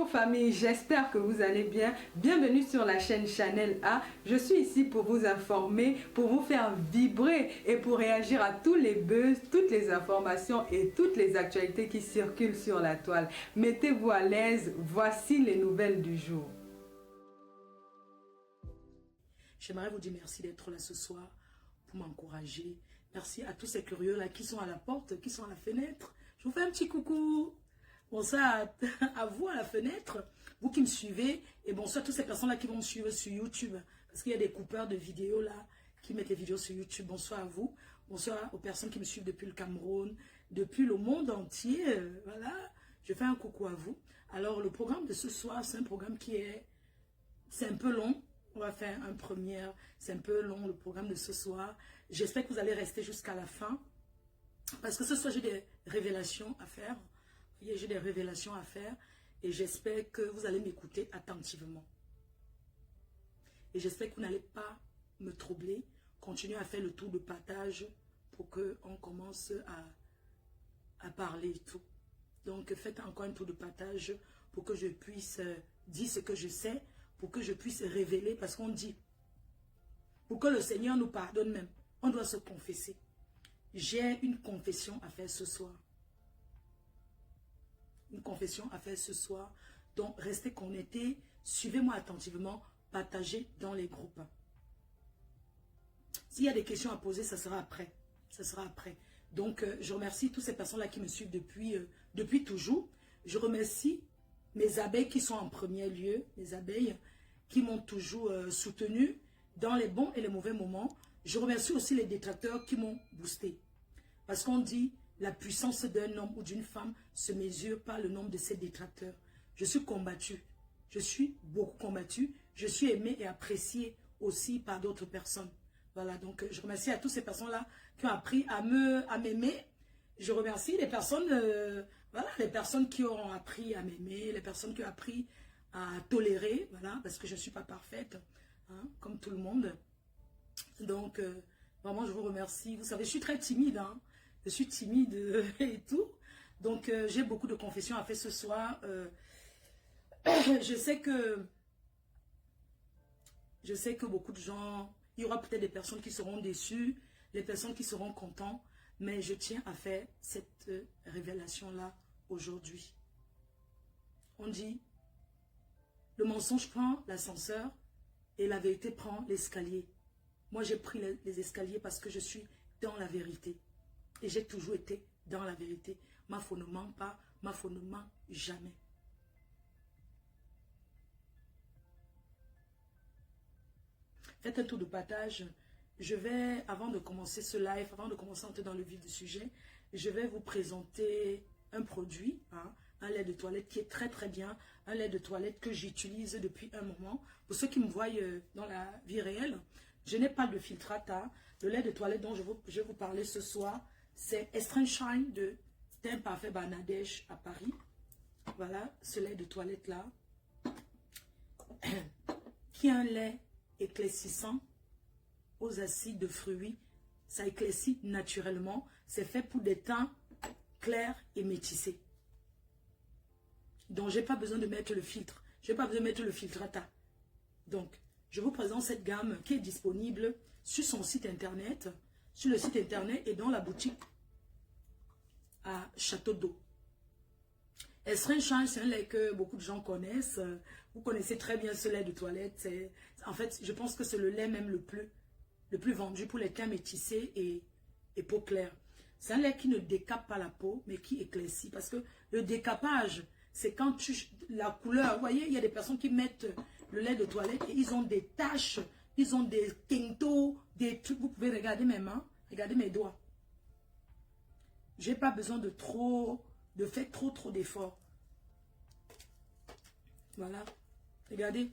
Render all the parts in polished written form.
Bonjour famille, j'espère que vous allez bien. Bienvenue sur la chaîne Chanel A. Je suis ici pour vous informer, pour vous faire vibrer et pour réagir à tous les buzz, toutes les informations et toutes les actualités qui circulent sur la toile. Mettez-vous à l'aise, voici les nouvelles du jour. J'aimerais vous dire merci d'être là ce soir pour m'encourager. Merci à tous ces curieux là qui sont à la porte, qui sont à la fenêtre. Je vous fais un petit coucou. Bonsoir à vous à la fenêtre, vous qui me suivez, et bonsoir à toutes ces personnes-là qui vont me suivre sur YouTube, parce qu'il y a des coupeurs de vidéos là, qui mettent des vidéos sur YouTube. Bonsoir à vous, bonsoir aux personnes qui me suivent depuis le Cameroun, depuis le monde entier, voilà, je fais un coucou à vous. Alors le programme de ce soir, c'est un programme c'est un peu long, on va faire un première, c'est un peu long le programme de ce soir. J'espère que vous allez rester jusqu'à la fin, parce que ce soir j'ai des révélations à faire. J'ai des révélations à faire et j'espère que vous allez m'écouter attentivement. Et j'espère que vous n'allez pas me troubler. Continuez à faire le tour de partage pour qu'on commence à parler et tout. Donc faites encore un tour de partage pour que je puisse dire ce que je sais, pour que je puisse révéler, parce qu'on dit, pour que le Seigneur nous pardonne même, on doit se confesser. J'ai une confession à faire ce soir. Une confession à faire ce soir. Donc, restez connectés, suivez-moi attentivement, partagez dans les groupes. S'il y a des questions à poser, ça sera après. Ça sera après. Donc, je remercie toutes ces personnes-là qui me suivent depuis toujours. Je remercie mes abeilles qui sont en premier lieu, mes abeilles qui m'ont toujours soutenu dans les bons et les mauvais moments. Je remercie aussi les détracteurs qui m'ont boosté. Parce qu'on dit, la puissance d'un homme ou d'une femme se mesure par le nombre de ses détracteurs. Je suis combattu. Je suis beaucoup combattu. Je suis aimé et apprécié aussi par d'autres personnes. Voilà, donc je remercie à toutes ces personnes-là qui ont appris à m'aimer. Je remercie les personnes, voilà, les personnes qui auront appris à m'aimer, les personnes qui ont appris à tolérer, voilà, parce que je ne suis pas parfaite, hein, comme tout le monde. Donc, vraiment, je vous remercie. Vous savez, je suis très timide, hein. Je suis timide et tout. Donc, j'ai beaucoup de confessions à faire ce soir. Je sais que beaucoup de gens, il y aura peut-être des personnes qui seront déçues, des personnes qui seront contentes, mais je tiens à faire cette révélation-là aujourd'hui. On dit, le mensonge prend l'ascenseur et la vérité prend l'escalier. Moi, j'ai pris les escaliers parce que je suis dans la vérité. Et j'ai toujours été dans la vérité. Ma foi ne ment pas, ma foi ne ment jamais. Faites un tour de partage. Je vais, avant de commencer ce live, avant de commencer à entrer dans le vif du sujet, je vais vous présenter un produit, hein, un lait de toilette qui est très très bien, un lait de toilette que j'utilise depuis un moment. Pour ceux qui me voient dans la vie réelle, je n'ai pas de filtrata. Le lait de toilette dont je vais vous parler ce soir, c'est Extreme Shine de Teint Parfait Bangladesh à Paris. Voilà, ce lait de toilette là, qui est un lait éclaircissant aux acides de fruits. Ça éclaircit naturellement. C'est fait pour des teints clairs et métissés. Donc, j'ai pas besoin de mettre le filtre. J'ai pas besoin de mettre le filtrata. Donc, je vous présente cette gamme qui est disponible sur son site internet, sur le site internet et dans la boutique à Château d'Eau. Extreme Shine, c'est un lait que beaucoup de gens connaissent. Vous connaissez très bien ce lait de toilette. En fait, je pense que c'est le lait même le plus vendu pour les teints métissés et peau claire. C'est un lait qui ne décape pas la peau, mais qui éclaircit. Parce que le décapage, c'est quand la couleur, vous voyez, il y a des personnes qui mettent le lait de toilette et ils ont des taches, ils ont des quintos, des trucs. Vous pouvez regarder mes mains, regardez mes doigts. J'ai pas besoin de faire trop d'efforts. Voilà, regardez.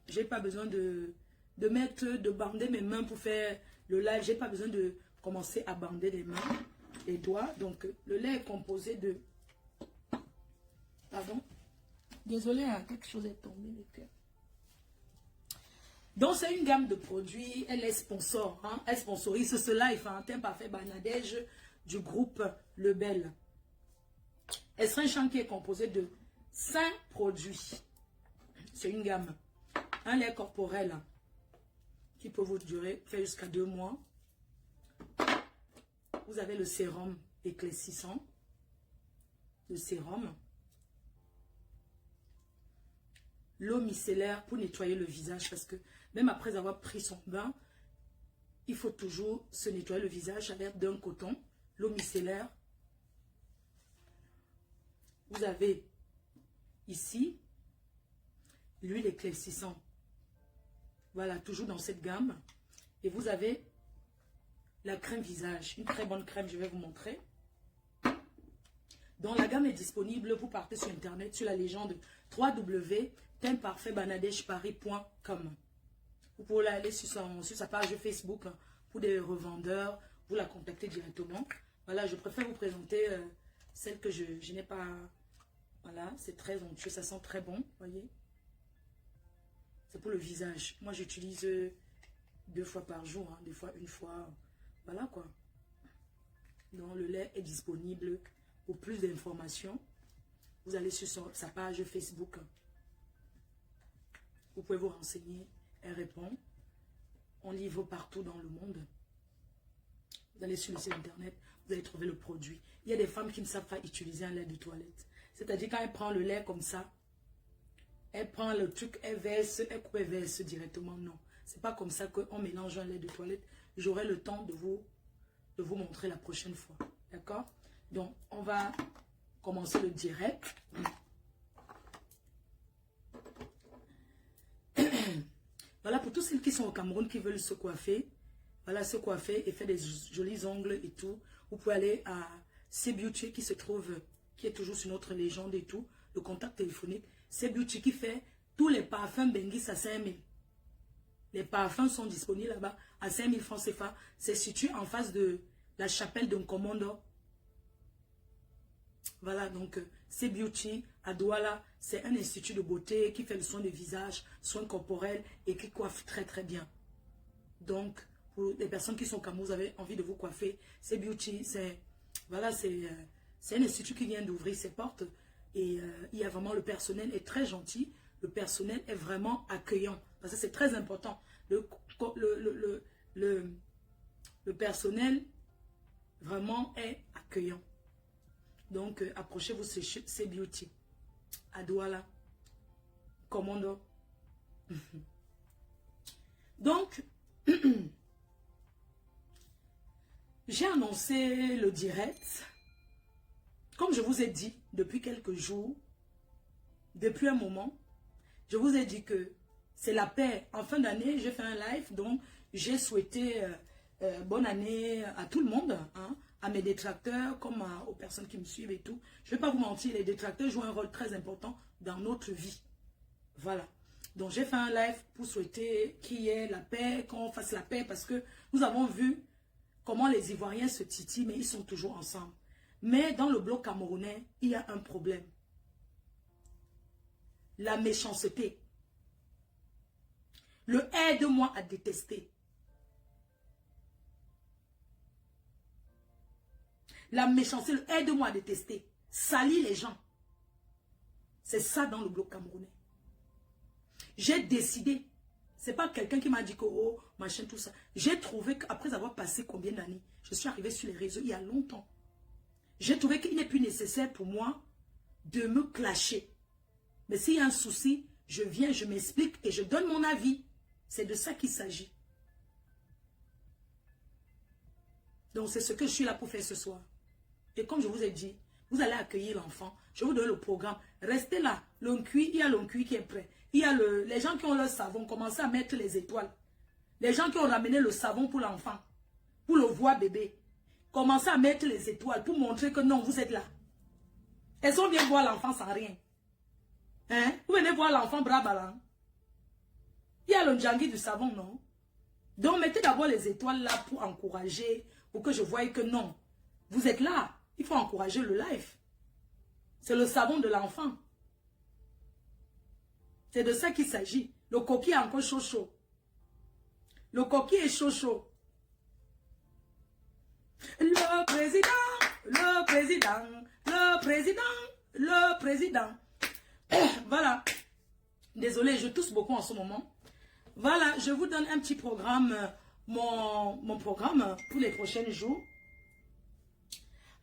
J'ai pas besoin de bander mes mains pour faire le live. J'ai pas besoin de commencer à bander les mains, les doigts. Donc, le lait est composé de... Pardon. Désolé, hein, quelque chose est tombé le cœur. Donc, c'est une gamme de produits. Elle est sponsor. Hein, elle sponsorise ce live. Hein, Teint Parfait Bangladesh du groupe Lebel. Estrin qui est composé de 5 produits. C'est une gamme. Un lait corporel qui peut vous durer, faire jusqu'à 2 mois. Vous avez le sérum éclaircissant. Le sérum. L'eau micellaire pour nettoyer le visage. Parce que même après avoir pris son bain, il faut toujours se nettoyer le visage avec d'un coton. L'eau micellaire. Vous avez ici l'huile éclaircissant. Voilà, toujours dans cette gamme. Et vous avez la crème visage. Une très bonne crème, je vais vous montrer. Donc la gamme est disponible. Vous partez sur internet, sur la légende www.teintparfaitbangladeshparis.com. Vous pouvez aller sur sa page Facebook pour des revendeurs. Vous la contactez directement. Voilà, je préfère vous présenter celle que je n'ai pas. Voilà, c'est très onctueux, ça sent très bon, voyez. C'est pour le visage. Moi, j'utilise 2 fois par jour, hein, des fois 1 fois. Voilà quoi. Donc, le lait est disponible. Pour plus d'informations, vous allez sur sa page Facebook. Vous pouvez vous renseigner. Elle répond. On livre partout dans le monde. Vous allez sur le site internet, vous allez trouver le produit. Il y a des femmes qui ne savent pas utiliser un lait de toilette. C'est-à-dire quand elle prend le lait comme ça, elle prend le truc, elle verse, elle coupe, elle verse directement. Non, c'est pas comme ça qu'on mélange un lait de toilette. J'aurai le temps de vous montrer la prochaine fois. D'accord? Donc, on va commencer le direct. Voilà, pour tous ceux qui sont au Cameroun, qui veulent se coiffer. Voilà, se coiffer et faire des jolis ongles et tout. Vous pouvez aller à C-Beauty qui se trouve, qui est toujours sur notre légende et tout. Le contact téléphonique. C-Beauty qui fait tous les parfums Bengis à 5 000. Les parfums sont disponibles là-bas à 5 000 francs CFA. C'est situé en face de la chapelle d'un commando. Voilà, donc C-Beauty à Douala, c'est un institut de beauté qui fait le soin de visage, soins corporels et qui coiffe très très bien. Donc, pour les personnes qui sont au Cameroun, vous avez envie de vous coiffer, C-Beauty, voilà, c'est un institut qui vient d'ouvrir ses portes et il y a vraiment, le personnel est très gentil, le personnel est vraiment accueillant, parce que c'est très important. Le personnel vraiment est accueillant. Donc, approchez-vous, c'est Beauty. À Douala. Commando. Donc, j'ai annoncé le direct. Comme je vous ai dit, depuis quelques jours, depuis un moment, je vous ai dit que c'est la paix. En fin d'année, j'ai fait un live, donc j'ai souhaité bonne année à tout le monde, hein, à mes détracteurs, comme aux personnes qui me suivent et tout. Je ne vais pas vous mentir, les détracteurs jouent un rôle très important dans notre vie. Voilà. Donc j'ai fait un live pour souhaiter qu'il y ait la paix, qu'on fasse la paix, parce que nous avons vu comment les Ivoiriens se titillent, mais ils sont toujours ensemble. Mais dans le bloc camerounais, il y a un problème. La méchanceté. Le aide-moi à détester. La méchanceté, le aide-moi à détester. Salir les gens. C'est ça dans le bloc camerounais. J'ai décidé. C'est pas quelqu'un qui m'a dit que oh, machin, tout ça. J'ai trouvé qu'après avoir passé combien d'années, je suis arrivée sur les réseaux il y a longtemps. J'ai trouvé qu'il n'est plus nécessaire pour moi de me clasher. Mais s'il y a un souci, je viens, je m'explique et je donne mon avis. C'est de ça qu'il s'agit. Donc c'est ce que je suis là pour faire ce soir. Et comme je vous ai dit, vous allez accueillir l'enfant. Je vous donne le programme. Restez là. Il y a l'oncuit qui est prêt. Il y a les gens qui ont leur savon. Commencez à mettre les étoiles. Les gens qui ont ramené le savon pour l'enfant. Pour le voir bébé. Commencez à mettre les étoiles pour montrer que non, vous êtes là. Elles ont bien voir l'enfant sans rien. Hein? Vous venez voir l'enfant bras ballants. Il y a le djangui du savon, non? Donc mettez d'abord les étoiles là pour encourager, pour que je voie que non. Vous êtes là. Il faut encourager le live. C'est le savon de l'enfant. C'est de ça qu'il s'agit. Le coquille est encore chaud chaud. Le coquille est chaud chaud. Le président, le président, le président. le président. Voilà. Désolé, je tousse beaucoup en ce moment. Voilà, je vous donne un petit programme, mon programme pour les prochains jours.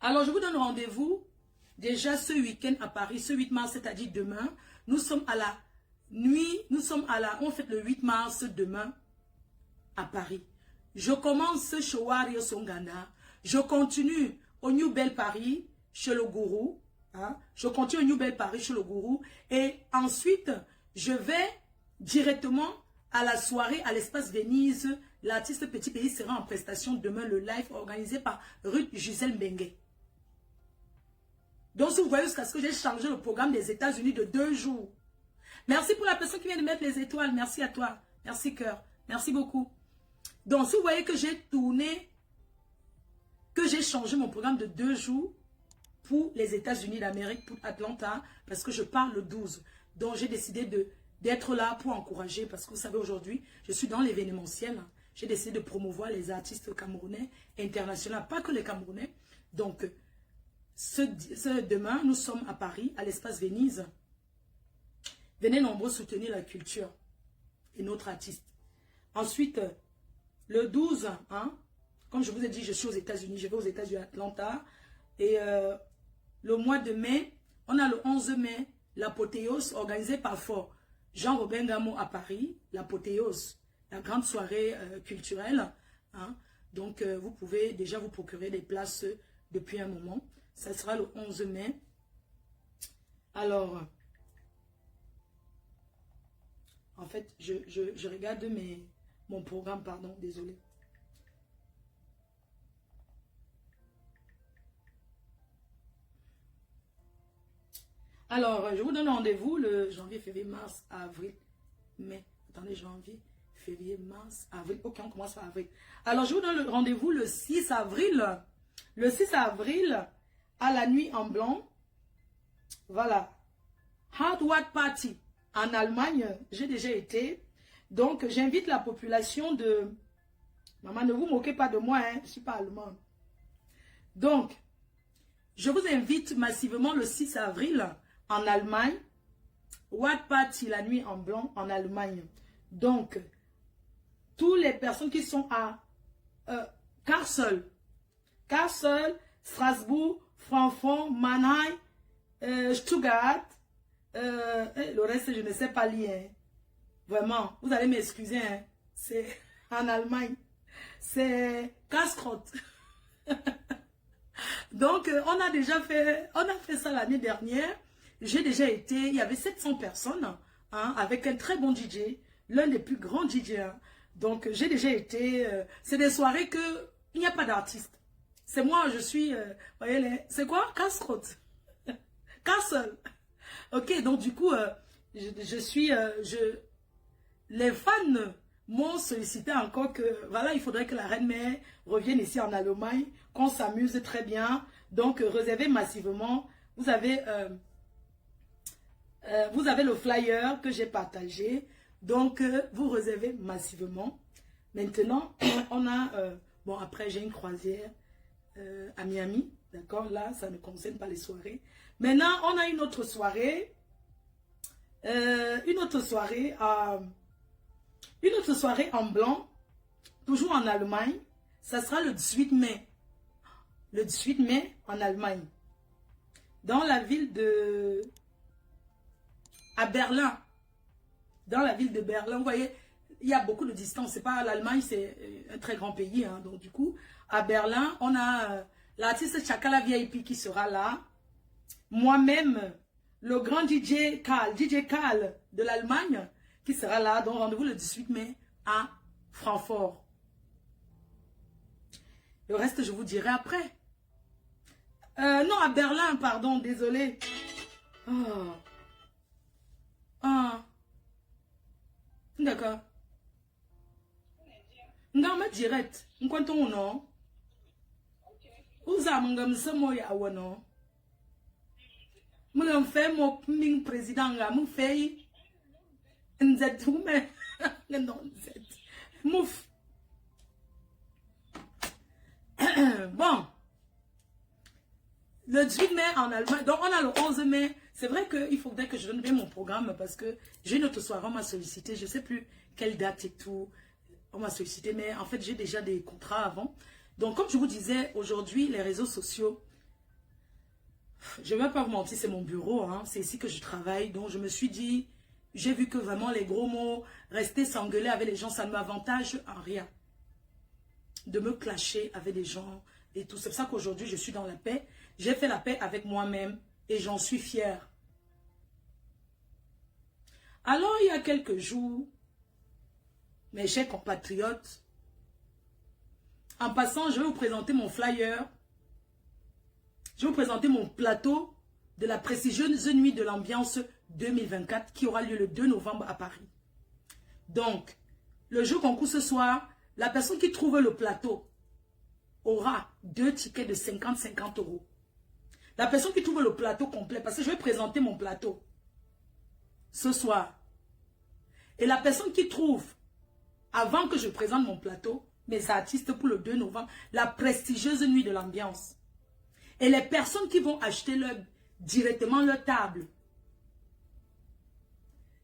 Alors, je vous donne rendez-vous déjà ce week-end à Paris, ce 8 mars, c'est-à-dire demain. Nous sommes à la nuit, on fête le 8 mars demain à Paris. Je commence chez Wario Songana. Je continue au New Bell Paris, chez le gourou. Hein? Je continue au New Bell Paris, chez le gourou. Et ensuite, je vais directement à la soirée à l'espace Venise. L'artiste Petit Pays sera en prestation demain, le live organisé par Ruth Gisèle Bengue. Donc, si vous voyez jusqu'à ce que j'ai changé le programme des États-Unis de 2 jours. Merci pour la personne qui vient de mettre les étoiles. Merci à toi. Merci, cœur. Merci beaucoup. Donc, si vous voyez que j'ai tourné, que j'ai changé mon programme de 2 jours pour les États-Unis d'Amérique, pour Atlanta, parce que je pars le 12. Donc, j'ai décidé d'être là pour encourager, parce que vous savez, aujourd'hui, je suis dans l'événementiel. J'ai décidé de promouvoir les artistes camerounais, internationaux, pas que les Camerounais. Donc, demain, nous sommes à Paris, à l'espace Venise. Venez nombreux soutenir la culture et notre artiste. Ensuite, le 12, hein, comme je vous ai dit, je suis aux États-Unis, je vais aux États-Unis, à Atlanta. Et le mois de mai, on a le 11 mai, l'apothéose organisée par Fort Jean-Robin Gamo à Paris, l'apothéose, la grande soirée culturelle. Hein. Donc, vous pouvez déjà vous procurer des places depuis un moment. Ça sera le 11 mai. Alors, en fait, je regarde mon programme, pardon, désolé. Alors, je vous donne rendez-vous le janvier, février, mars, avril, mai. Attendez, janvier, février, mars, avril. Ok, on commence par avril. Alors, je vous donne le rendez-vous le 6 avril. Le 6 avril, à la nuit en blanc. Voilà. Hardware Party en Allemagne. J'ai déjà été. Donc, j'invite la population de... Maman, ne vous moquez pas de moi, hein. Je ne suis pas allemande. Donc, je vous invite massivement le 6 avril en Allemagne. What Party, la nuit en blanc en Allemagne. Donc, toutes les personnes qui sont à Kassel, Strasbourg, Francfort, Mannheim, Stuttgart, le reste, je ne sais pas lire. Hein. Vraiment, vous allez m'excuser. Hein. C'est en Allemagne. C'est casse-crotte. Donc, on a fait ça l'année dernière. J'ai déjà été, il y avait 700 personnes, hein, avec un très bon DJ, l'un des plus grands DJ. Hein. Donc, j'ai déjà été, c'est des soirées que il n'y a pas d'artiste. C'est moi, je suis, voyez, c'est quoi? Casse-crotte. Castle. Ok, donc du coup, les fans m'ont sollicité encore que, voilà, il faudrait que la Reine-Mère revienne ici en Allemagne, qu'on s'amuse très bien. Donc, réservez massivement. Vous avez le flyer que j'ai partagé. Donc, vous réservez massivement. Maintenant, on a... bon, après, j'ai une croisière à Miami. D'accord? Là, ça ne concerne pas les soirées. Maintenant, on a une autre soirée. Une autre soirée en blanc. Toujours en Allemagne. Ça sera le 18 mai. Le 18 mai en Allemagne. Dans la ville de... à Berlin. Dans la ville de Berlin, vous voyez, il y a beaucoup de distance. C'est pas l'Allemagne, c'est un très grand pays. Hein. Donc du coup, à Berlin, on a l'artiste Chakala VIP qui sera là. Moi-même, le grand DJ Karl de l'Allemagne qui sera là. Donc rendez-vous le 18 mai à Francfort. Le reste, je vous dirai après. Non, à Berlin, pardon, désolé. Oh. Ah. D'accord. Ngama direct. Nkwento uno. Uza mungam samo ya wano. Mungam fe mo ming president nga mu fe nzet hume. Non nzet. Mouf. Bon. Le 18 mai en Allemagne. Donc, on a le 11 mai. C'est vrai qu'il faudrait que je donne bien mon programme parce que j'ai une autre soirée. On m'a sollicité. Je ne sais plus quelle date et tout. On m'a sollicité. Mais en fait, j'ai déjà des contrats avant. Donc, comme je vous disais, aujourd'hui, les réseaux sociaux, je ne vais pas vous mentir, c'est mon bureau. Hein. C'est ici que je travaille. Donc, je me suis dit, j'ai vu que vraiment les gros mots, rester s'engueuler avec les gens, ça ne m'avantage en rien. De me clasher avec les gens et tout. C'est pour ça qu'aujourd'hui, je suis dans la paix. J'ai fait la paix avec moi-même et j'en suis fière. Alors, il y a quelques jours, mes chers compatriotes, en passant, je vais vous présenter mon flyer. Je vais vous présenter mon plateau de la prestigieuse nuit de l'ambiance 2024 qui aura lieu le 2 novembre à Paris. Donc, le jeu concours ce soir, la personne qui trouve le plateau aura 2 tickets de 50 euros. La personne qui trouve le plateau complet, parce que je vais présenter mon plateau ce soir. Et la personne qui trouve, avant que je présente mon plateau, mes artistes pour le 2 novembre, la prestigieuse nuit de l'ambiance. Et les personnes qui vont acheter directement leur table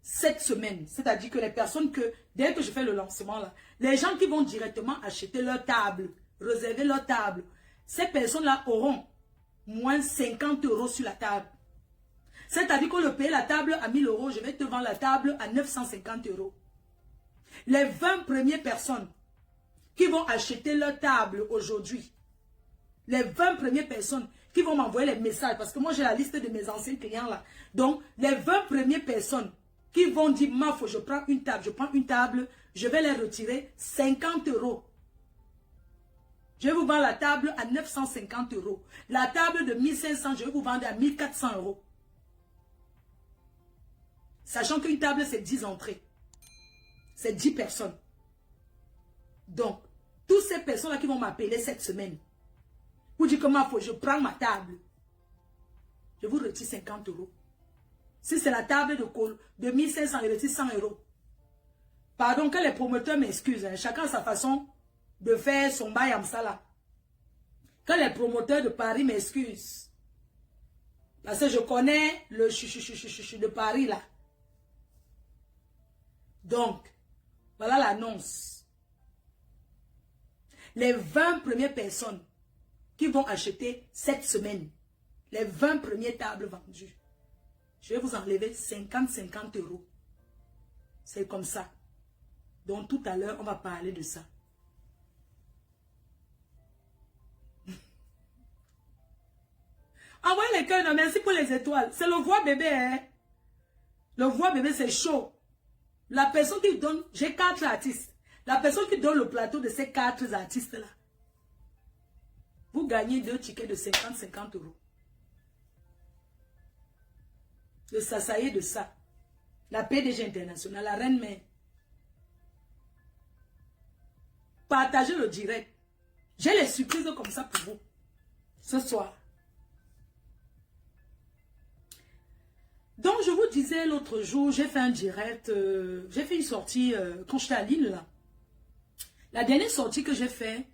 cette semaine, c'est-à-dire que les personnes que, dès que je fais le lancement, là, les gens qui vont directement acheter leur table, réserver leur table, ces personnes-là auront moins 50 euros sur la table. C'est-à-dire qu'on le paye la table à 1000 euros, je vais te vendre la table à 950 euros. Les 20 premières personnes qui vont acheter leur table aujourd'hui, les 20 premières personnes qui vont m'envoyer les messages, parce que moi j'ai la liste de mes anciens clients là. Donc, les 20 premières personnes qui vont dire, Mafo, je prends une table, je vais les retirer 50 euros. Je vais vous vendre la table à 950 euros. La table de 1500, je vais vous vendre à 1400 euros. Sachant qu'une table, c'est 10 entrées. C'est 10 personnes. Donc, toutes ces personnes-là qui vont m'appeler cette semaine, vous dites comment je prends ma table. Je vous retire 50 euros. Si c'est la table de 1500, je retire 100 euros. Pardon, que les promoteurs m'excusent. Hein, chacun a sa façon de faire son bail en ça là. Que les promoteurs de Paris m'excusent. Parce que je connais le de Paris là. Donc, voilà l'annonce. Les 20 premières personnes qui vont acheter cette semaine, les 20 premières tables vendues, je vais vous enlever 50 euros. C'est comme ça. Donc tout à l'heure, on va parler de ça. Envoyez les cœurs, merci pour les étoiles. C'est le voix bébé. Hein? Le voix bébé, c'est chaud. La personne qui donne, j'ai 4 artistes. La personne qui donne le plateau de ces 4 artistes-là, vous gagnez 2 tickets de 50 euros. Le Sasaye de ça. La PDG internationale, la reine mère. Partagez le direct. J'ai les surprises comme ça pour vous. Ce soir. Donc, je vous disais l'autre jour, j'ai fait un direct, j'ai fait une sortie quand j'étais à Lille, là. La dernière sortie que j'ai fait,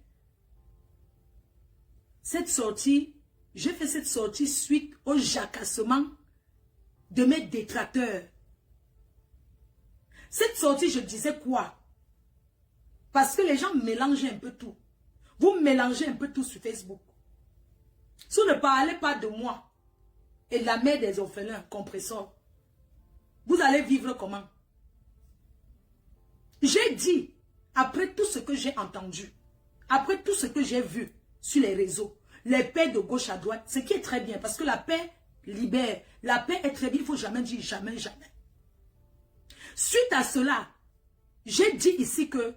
j'ai fait cette sortie suite au jacassement de mes détracteurs. Cette sortie, je disais quoi? Parce que les gens mélangeaient un peu tout. Vous mélangez un peu tout sur Facebook. Si vous ne parlez pas de moi, et la mère des orphelins, compresseur, vous allez vivre comment? J'ai dit, après tout ce que j'ai entendu, après tout ce que j'ai vu sur les réseaux, les paix de gauche à droite, ce qui est très bien, parce que la paix libère, la paix est très bien, il ne faut jamais dire jamais, jamais. Suite à cela, j'ai dit ici que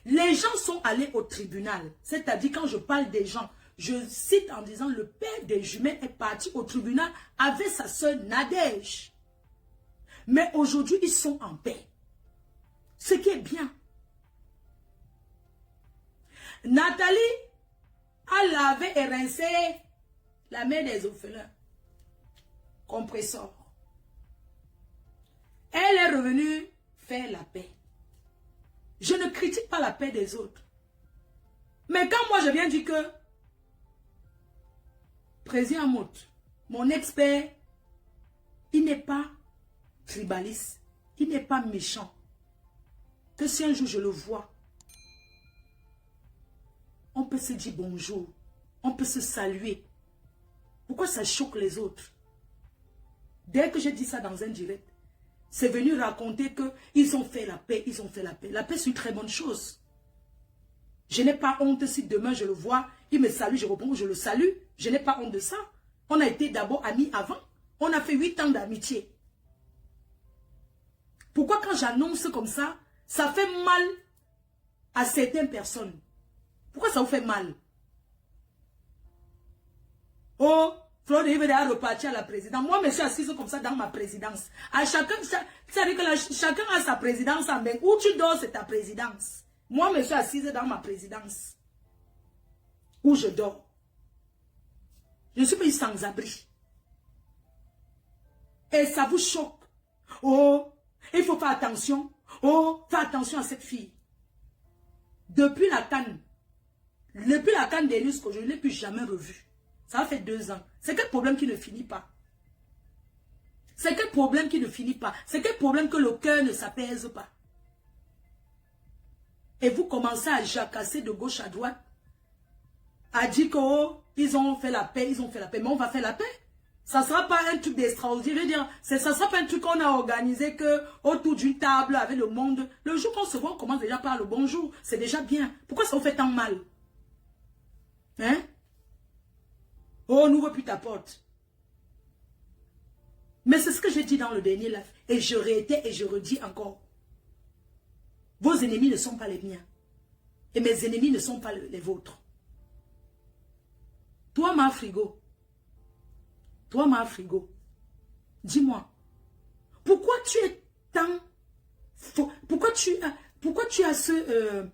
les gens sont allés au tribunal, c'est-à-dire quand je parle des gens, je cite en disant le père des jumelles est parti au tribunal avec sa soeur Nadège. Mais aujourd'hui, ils sont en paix. Ce qui est bien. Nathalie a lavé et rincé la mère des orphelins. Compresseur. Elle est revenue faire la paix. Je ne critique pas la paix des autres. Mais quand moi je viens dire que Président Mot, mon expert, il n'est pas tribaliste, il n'est pas méchant. Que si un jour je le vois, on peut se dire bonjour, on peut se saluer. Pourquoi ça choque les autres? Dès que j'ai dit ça dans un direct, c'est venu raconter qu'ils ont fait la paix, ils ont fait la paix. La paix, c'est une très bonne chose. Je n'ai pas honte si demain je le vois, il me salue, je réponds, je le salue. Je n'ai pas honte de ça. On a été d'abord amis avant. On a fait 8 ans d'amitié. Pourquoi quand j'annonce comme ça, ça fait mal à certaines personnes? Pourquoi ça vous fait mal? Oh, Floride a reparti à la présidence. Moi, je suis assise comme ça dans ma présidence. À chacun, c'est-à-dire que chacun a sa présidence en main. Où tu dors, c'est ta présidence. Moi, je suis assise dans ma présidence. Où je dors. Je ne suis pas sans abri. Et ça vous choque. Oh, il faut faire attention. Oh, fais attention à cette fille. Depuis la canne d'Elius, je ne l'ai plus jamais revue. Ça a fait 2 ans. C'est quel problème qui ne finit pas? C'est quel problème qui ne finit pas? C'est quel problème que le cœur ne s'apaise pas? Et vous commencez à jacasser de gauche à droite, à dire que oh, ils ont fait la paix, ils ont fait la paix. Mais on va faire la paix. Ça ne sera pas un truc d'extraordinaire. Je veux dire, ça ne sera pas un truc qu'on a organisé que autour d'une table avec le monde. Le jour qu'on se voit, on commence déjà par le bonjour. C'est déjà bien. Pourquoi ça vous fait tant mal? Hein? Oh, n'ouvre plus ta porte. Mais c'est ce que j'ai dit dans le dernier live. Et je réitère et je redis encore. Vos ennemis ne sont pas les miens. Et mes ennemis ne sont pas les vôtres. Toi, ma frigo. Toi, ma frigo. Dis-moi. Pourquoi tu es tant... Pourquoi tu as ce...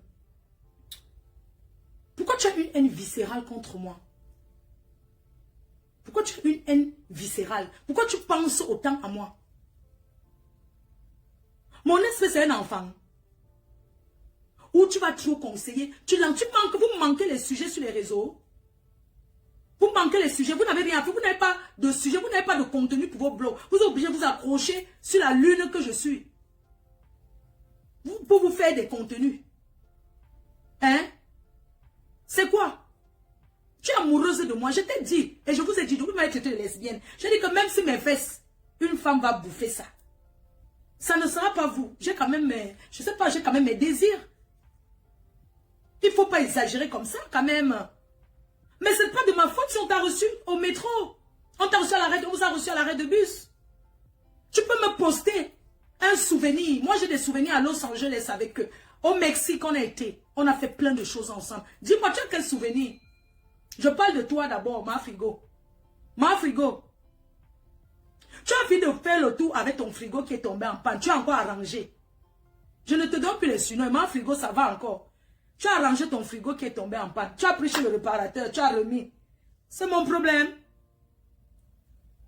pourquoi tu as une haine viscérale contre moi? Pourquoi tu as une haine viscérale? Pourquoi tu penses autant à moi? Mon esprit, c'est un enfant. Où tu vas trop conseiller. Vous manquez les sujets sur les réseaux. Vous manquez les sujets. Vous n'avez rien fait. Vous n'avez pas de sujet. Vous n'avez pas de contenu pour vos blogs. Vous êtes obligé de vous accrocher sur la lune que je suis. Pour vous faire des contenus. Hein? C'est quoi? Tu es amoureuse de moi, je t'ai dit, et je vous ai dit, vous m'avez traité de lesbienne. J'ai dit que même si mes fesses, une femme va bouffer ça. Ça ne sera pas vous. J'ai quand même, je sais pas, j'ai quand même mes désirs. Il ne faut pas exagérer comme ça, quand même. Mais ce n'est pas de ma faute si on t'a reçu au métro. On t'a reçu à l'arrêt, on vous a reçu à l'arrêt de bus. Tu peux me poster un souvenir. Moi, j'ai des souvenirs à Los Angeles avec eux. Au Mexique, on a été. On a fait plein de choses ensemble. Dis-moi, tu as quel souvenir? Je parle de toi d'abord, ma frigo. Ma frigo. Tu as envie de faire le tour avec ton frigo qui est tombé en panne. Tu as encore arrangé. Je ne te donne plus les surnoms. Ma frigo, ça va encore. Tu as arrangé ton frigo qui est tombé en panne. Tu as pris chez le réparateur. Tu as remis. C'est mon problème.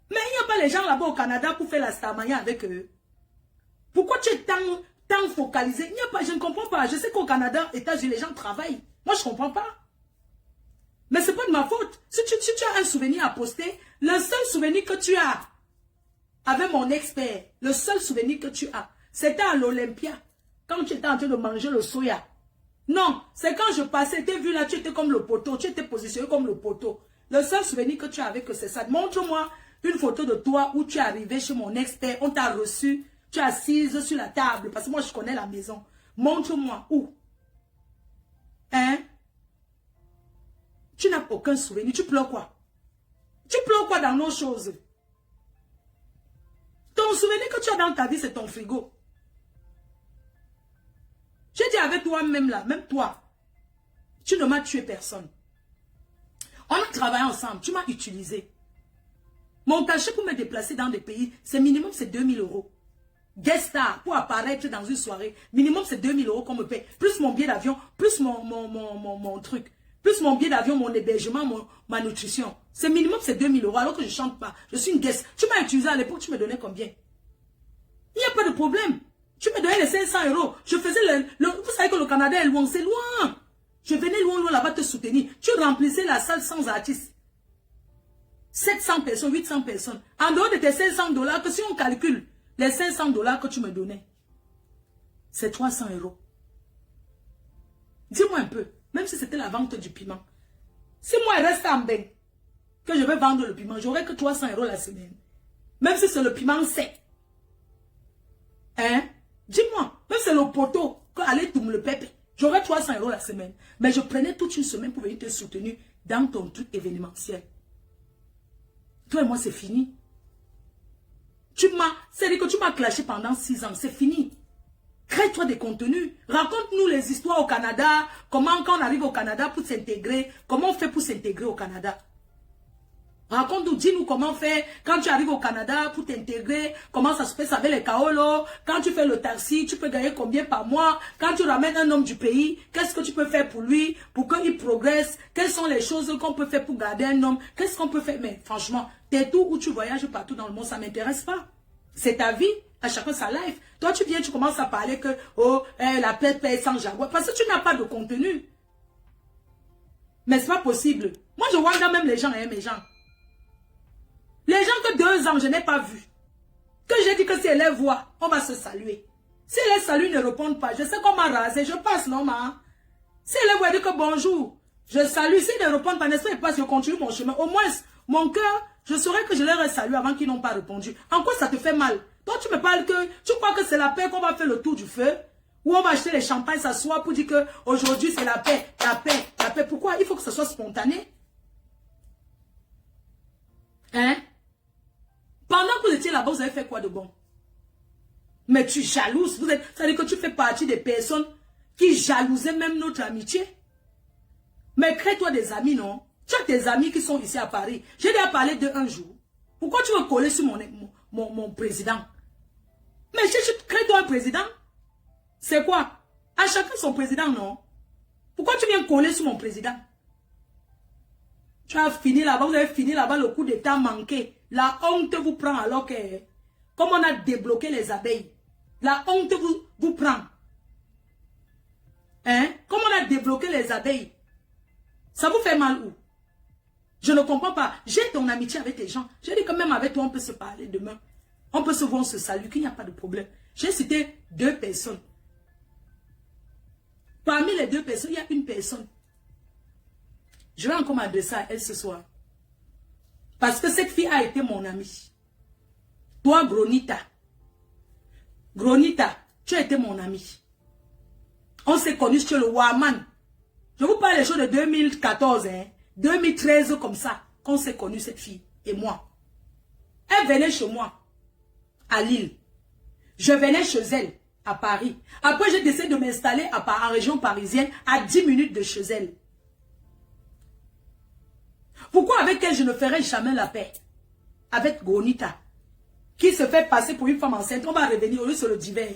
Mais il n'y a pas les gens là-bas au Canada pour faire la starmania avec eux. Pourquoi tu es tant focalisé? Il n'y a pas, je ne comprends pas. Je sais qu'au Canada, États-Unis, les gens travaillent. Moi, je ne comprends pas. Mais ce n'est pas de ma faute. Si tu as un souvenir à poster, le seul souvenir que tu as avec mon expert, le seul souvenir que tu as, c'était à l'Olympia, quand tu étais en train de manger le soya. Non, c'est quand je passais, tu vu là, tu étais comme le poteau, tu étais positionné comme le poteau. Le seul souvenir que tu as avec, c'est ça. Montre-moi une photo de toi où tu es arrivé chez mon expert, on t'a reçu, tu es assise sur la table, parce que moi je connais la maison. Montre-moi où. Hein? Tu n'as aucun souvenir. Tu pleures quoi? Tu pleures quoi dans nos choses? Ton souvenir que tu as dans ta vie, c'est ton frigo. J'ai dit avec toi-même là, même toi, tu ne m'as tué personne. On a travaillé ensemble, tu m'as utilisé. Mon cachet pour me déplacer dans des pays, c'est minimum, c'est 2000 €. Guest star, pour apparaître dans une soirée, minimum, c'est 2000 € qu'on me paie. Plus mon billet d'avion, plus mon truc. Plus mon billet d'avion, mon hébergement, ma nutrition. C'est minimum, c'est 2000 € alors que je ne chante pas. Je suis une guest. Tu m'as utilisé à l'époque, tu me donnais combien? Il n'y a pas de problème. Tu me donnais les 500 €. Je faisais vous savez que le Canada est loin, c'est loin. Je venais loin là-bas te soutenir. Tu remplissais la salle sans artiste. 700 personnes, 800 personnes. En dehors de tes 500 $, que si on calcule les 500 $ que tu me donnais, c'est 300 €. Dis-moi un peu, même si c'était la vente du piment. Si moi, il reste en bain, que je vais vendre le piment, j'aurai que 300 € la semaine. Même si c'est le piment sec. Hein? Dis-moi, même si c'est le poteau, que allez tout le pépé, j'aurai 300 € la semaine. Mais je prenais toute une semaine pour venir te soutenir dans ton truc événementiel. Toi et moi, c'est fini. C'est-à-dire que tu m'as clashé pendant 6 ans, c'est fini. Crée-toi des contenus. Raconte-nous les histoires au Canada. Comment, quand on arrive au Canada pour s'intégrer, comment on fait pour s'intégrer au Canada. Raconte-nous, dis-nous comment faire quand tu arrives au Canada pour t'intégrer, comment ça se fait avec les kaolos. Quand tu fais le taxi, tu peux gagner combien par mois. Quand tu ramènes un homme du pays, qu'est-ce que tu peux faire pour lui, pour qu'il progresse. Quelles sont les choses qu'on peut faire pour garder un homme. Qu'est-ce qu'on peut faire. Mais franchement, t'es tout où tu voyages partout dans le monde, ça ne m'intéresse pas. C'est ta vie, à chacun sa life. Toi, tu viens, tu commences à parler que, oh, la paix sans jaguar. Parce que tu n'as pas de contenu. Mais c'est pas possible. Moi, je vois même les gens, mes gens. Les gens que 2 ans, je n'ai pas vu. Que j'ai dit que si elle les voit, on va se saluer. Si les saluts ne répondent pas, je sais qu'on m'a rasé, je passe, non, ma. Si elle les voit, dire que bonjour, je salue. S'ils ne répondent pas, n'est-ce pas, ils passent, je continue mon chemin. Au moins, mon cœur, je saurais que je leur ai salué avant qu'ils n'ont pas répondu. En quoi ça te fait mal? Toi, tu me parles que, tu crois que c'est la paix qu'on va faire le tour du feu? Ou on va acheter les champagnes, s'asseoir pour dire que aujourd'hui c'est la paix, la paix, la paix. Pourquoi? Il faut que ce soit spontané. Hein? Pendant que vous étiez là-bas, vous avez fait quoi de bon? Mais tu jalouses. Ça veut dire que tu fais partie des personnes qui jalousaient même notre amitié. Mais crée-toi des amis, non? Tu as tes amis qui sont ici à Paris. J'ai déjà parlé d'eux un jour. Pourquoi tu veux coller sur mon président? Mais crée-toi un président. C'est quoi? À chacun son président, non? Pourquoi tu viens coller sur mon président? Tu as fini là-bas, vous avez fini là-bas, le coup d'état manqué. La honte vous prend alors que, comme on a débloqué les abeilles, la honte vous prend. Hein? Comme on a débloqué les abeilles, ça vous fait mal où? Je ne comprends pas. J'ai ton amitié avec tes gens. J'ai dit que même avec toi, on peut se parler demain. On peut se voir, on se salue, qu'il n'y a pas de problème. J'ai cité 2 personnes. Parmi les 2 personnes, il y a une personne. Je vais encore m'adresser à elle ce soir. Parce que cette fille a été mon amie. Toi, Gronita. Gronita, tu as été mon amie. On s'est connus sur le Warman. Je vous parle des choses de 2014, hein. 2013 comme ça. Qu'on s'est connus, cette fille et moi. Elle venait chez moi, à Lille. Je venais chez elle, à Paris. Après, j'ai décidé de m'installer en région parisienne, à 10 minutes de chez elle. Pourquoi avec elle, je ne ferai jamais la paix? Avec Gronita, qui se fait passer pour une femme enceinte. On va revenir, au lieu sur le divers.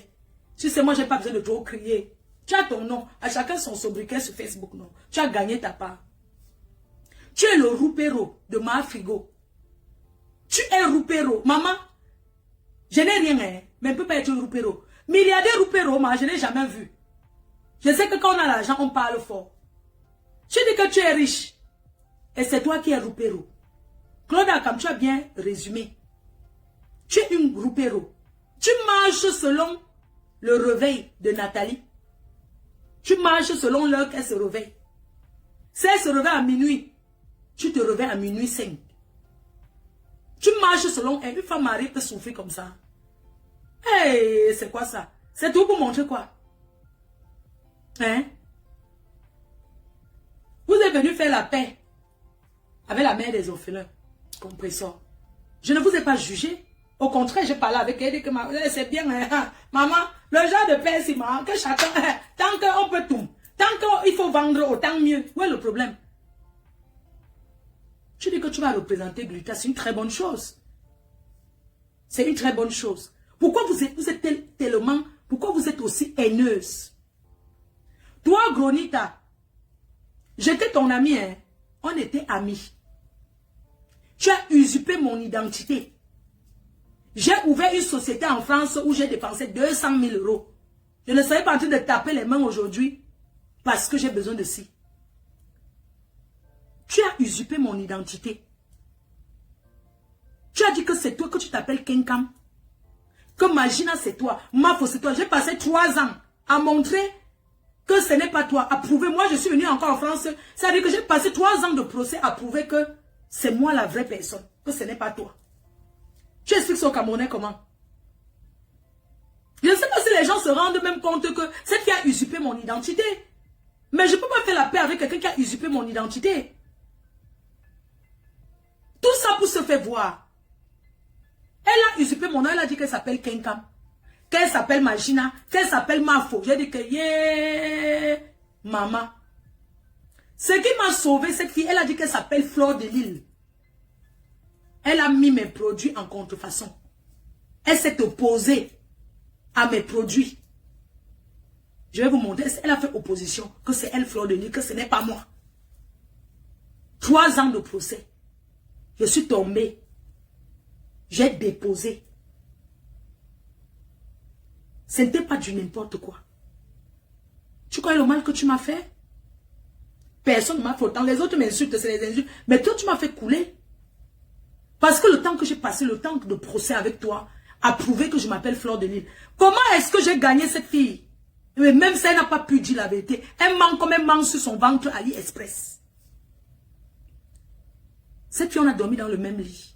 Tu sais, moi, j'ai pas besoin de trop crier. Tu as ton nom. À chacun son sobriquet sur Facebook, non. Tu as gagné ta part. Tu es le roupéro de ma frigo. Tu es roupéro. Maman, je n'ai rien, hein, mais elle ne peut pas être roupéro. Milliardaire roupéro, moi, je n'ai jamais vu. Je sais que quand on a l'argent, on parle fort. Tu dis que tu es riche. Et c'est toi qui es roupéro. Claude Akam, tu as bien résumé. Tu es une roupéro. Tu marches selon le réveil de Nathalie. Tu marches selon l'heure qu'elle se réveille. Si elle se réveille à minuit, tu te réveilles à minuit 5. Tu marches selon elle. Une femme mariée peut souffrir comme ça. Hey, c'est quoi ça? C'est tout pour montrer quoi? Hein? Vous êtes venu faire la paix avec la mère des orphelins. Compresseur. Je ne vous ai pas jugé. Au contraire, j'ai parlé avec elle. C'est bien, hein? Maman, le genre de paix, c'est marrant. Que chacun, tant qu'on peut tout. Tant qu'il faut vendre, autant mieux. Où est le problème? Tu dis que tu vas représenter Gluta, c'est une très bonne chose. C'est une très bonne chose. Pourquoi vous êtes tellement, pourquoi vous êtes aussi haineuse? Toi, Gronita, j'étais ton ami, hein? On était amis. Tu as usurpé mon identité. J'ai ouvert une société en France où j'ai dépensé 200 000 €. Je ne serais pas en train de taper les mains aujourd'hui parce que j'ai besoin de ci. Tu as usurpé mon identité. Tu as dit que c'est toi, que tu t'appelles Kenkam. Que Magina c'est toi, Mafo c'est toi. J'ai passé 3 ans à montrer que ce n'est pas toi. À prouver, moi je suis venu encore en France. Ça veut dire que j'ai passé 3 ans de procès à prouver que c'est moi la vraie personne. Que ce n'est pas toi. Tu expliques ça aux Camerounais comment? Je ne sais pas si les gens se rendent même compte que cette fille a usurpé mon identité. Mais je ne peux pas faire la paix avec quelqu'un qui a usurpé mon identité. Tout ça pour se faire voir. Elle a usurpé mon nom, elle a dit qu'elle s'appelle Kenkam, qu'elle s'appelle Magina, qu'elle s'appelle Mafo. J'ai dit que, yeah, maman. Ce qui m'a sauvé, cette fille, elle a dit qu'elle s'appelle Fleur de Lille. Elle a mis mes produits en contrefaçon. Elle s'est opposée à mes produits. Je vais vous montrer, elle a fait opposition, que c'est elle, Fleur de Lille, que ce n'est pas moi. 3 ans de procès. Je suis tombée. J'ai déposé. Ce n'était pas du n'importe quoi. Tu crois le mal que tu m'as fait? Personne ne m'a fait autant. Les autres m'insultent, c'est les insultes. Mais toi, tu m'as fait couler. Parce que le temps que j'ai passé, le temps de procès avec toi, a prouvé que je m'appelle Fleur de Lille. Comment est-ce que j'ai gagné cette fille? Mais même si elle n'a pas pu dire la vérité, elle manque comme elle manque sur son ventre AliExpress. Cette fille, on a dormi dans le même lit.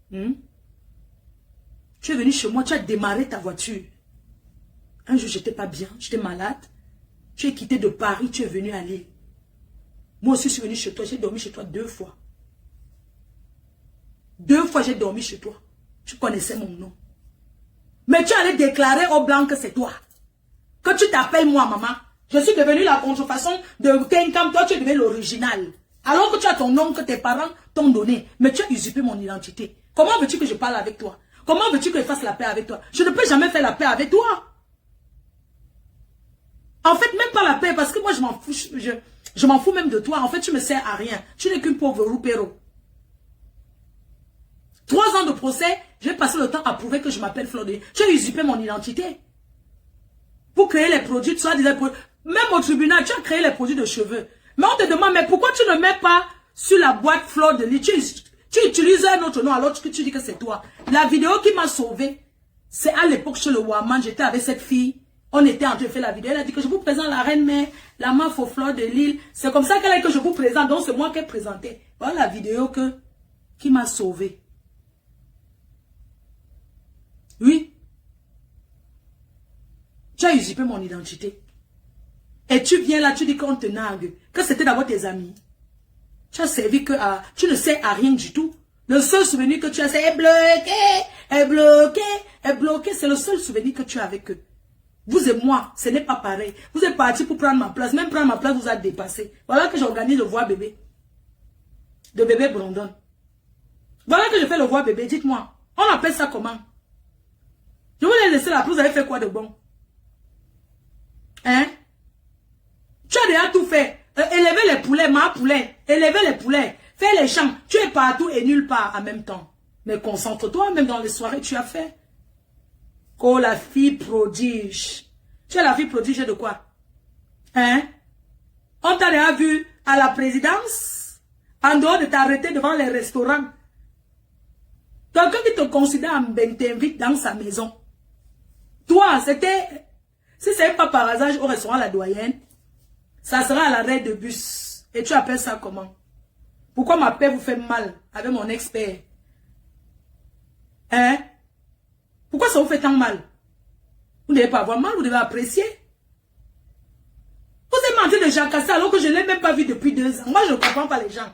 Tu es venu chez moi, tu as démarré ta voiture. Un jour, j'étais pas bien, j'étais malade. Tu es quitté de Paris, tu es venu à Lille. Moi aussi, je suis venu chez toi, j'ai dormi chez toi 2 fois. 2 fois, j'ai dormi chez toi. Tu connaissais mon nom. Mais tu allais déclarer au blanc que c'est toi. Que tu t'appelles moi, maman. Je suis devenue la contrefaçon de Kenkam, toi tu es devenu l'original. Alors que tu as ton nom que tes parents t'ont donné. Mais tu as usurpé mon identité. Comment veux-tu que je parle avec toi? Comment veux-tu que je fasse la paix avec toi? Je ne peux jamais faire la paix avec toi. En fait, même pas la paix, parce que moi, je m'en fous. Je m'en fous même de toi. En fait, tu me sers à rien. Tu n'es qu'une pauvre roupéro. 3 ans de procès, j'ai passé le temps à prouver que je m'appelle Fleur de Lille. Tu as usurpé mon identité. Pour créer les produits, tu as dit, même au tribunal, tu as créé les produits de cheveux. Mais on te demande, mais pourquoi tu ne mets pas sur la boîte Fleur de Lille? Tu utilises un autre nom alors que tu dis que c'est toi. La vidéo qui m'a sauvé, c'est à l'époque chez le Waman, j'étais avec cette fille. On était en train de faire la vidéo. Elle a dit que je vous présente la reine mère, la Mafo Fleur de Lille. C'est comme ça qu'elle a dit que je vous présente. Donc c'est moi qui ai présenté. Voilà la vidéo qui m'a sauvé. Oui. Tu as usurpé mon identité. Et tu viens là, tu dis qu'on te nargue. Que c'était d'abord tes amis. Tu as servi que à... Tu ne sais à rien du tout. Le seul souvenir que tu as, c'est est bloqué. C'est le seul souvenir que tu as avec eux. Vous et moi, ce n'est pas pareil. Vous êtes partis pour prendre ma place. Même prendre ma place vous a dépassé. Voilà que j'organise le voix bébé. De bébé Brandon. Voilà que je fais le voix bébé. Dites-moi, on appelle ça comment? Je vous ai laissé la place, vous avez fait quoi de bon? Hein? Tu as déjà tout fait. Élever les poulets, ma poulet. Élever les poulets. Faire les champs. Tu es partout et nulle part en même temps. Mais concentre-toi, même dans les soirées, tu as fait. Oh, la fille prodige. Tu es la fille prodige de quoi? Hein? On t'a déjà vu à la présidence? En dehors de t'arrêter devant les restaurants. Quelqu'un qui te considère en ben t'invite dans sa maison. Toi, c'était... Si c'est pas par hasard au restaurant La Doyenne, ça sera à l'arrêt de bus. Et tu appelles ça comment? Pourquoi ma paix vous fait mal avec mon expert? Hein? Pourquoi ça vous fait tant mal? Vous ne devez pas avoir mal, vous devez apprécier. Vous êtes menti de jacasser alors que je ne l'ai même pas vu depuis 2 ans. Moi, je ne comprends pas les gens.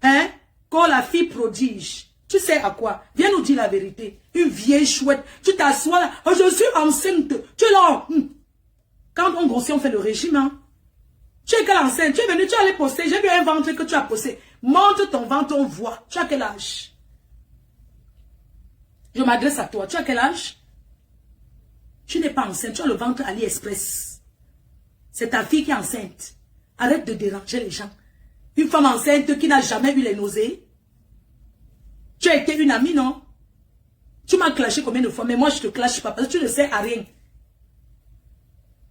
Hein? Quand la fille prodige, tu sais à quoi? Viens nous dire la vérité. Une vieille chouette. Tu t'assois là. Oh, je suis enceinte. Tu es là. Quand on grossit, on fait le régime. Hein? Tu es quelle enceinte? Tu es venu, tu allais poster. J'ai vu un ventre que tu as posté. Monte ton ventre, on voit. Tu as quel âge? Je m'adresse à toi. Tu as quel âge? Tu n'es pas enceinte. Tu as le ventre AliExpress. C'est ta fille qui est enceinte. Arrête de déranger les gens. Une femme enceinte qui n'a jamais eu les nausées. Tu as été une amie, non? Tu m'as clashé combien de fois? Mais moi, je ne te clash pas parce que tu ne sais à rien.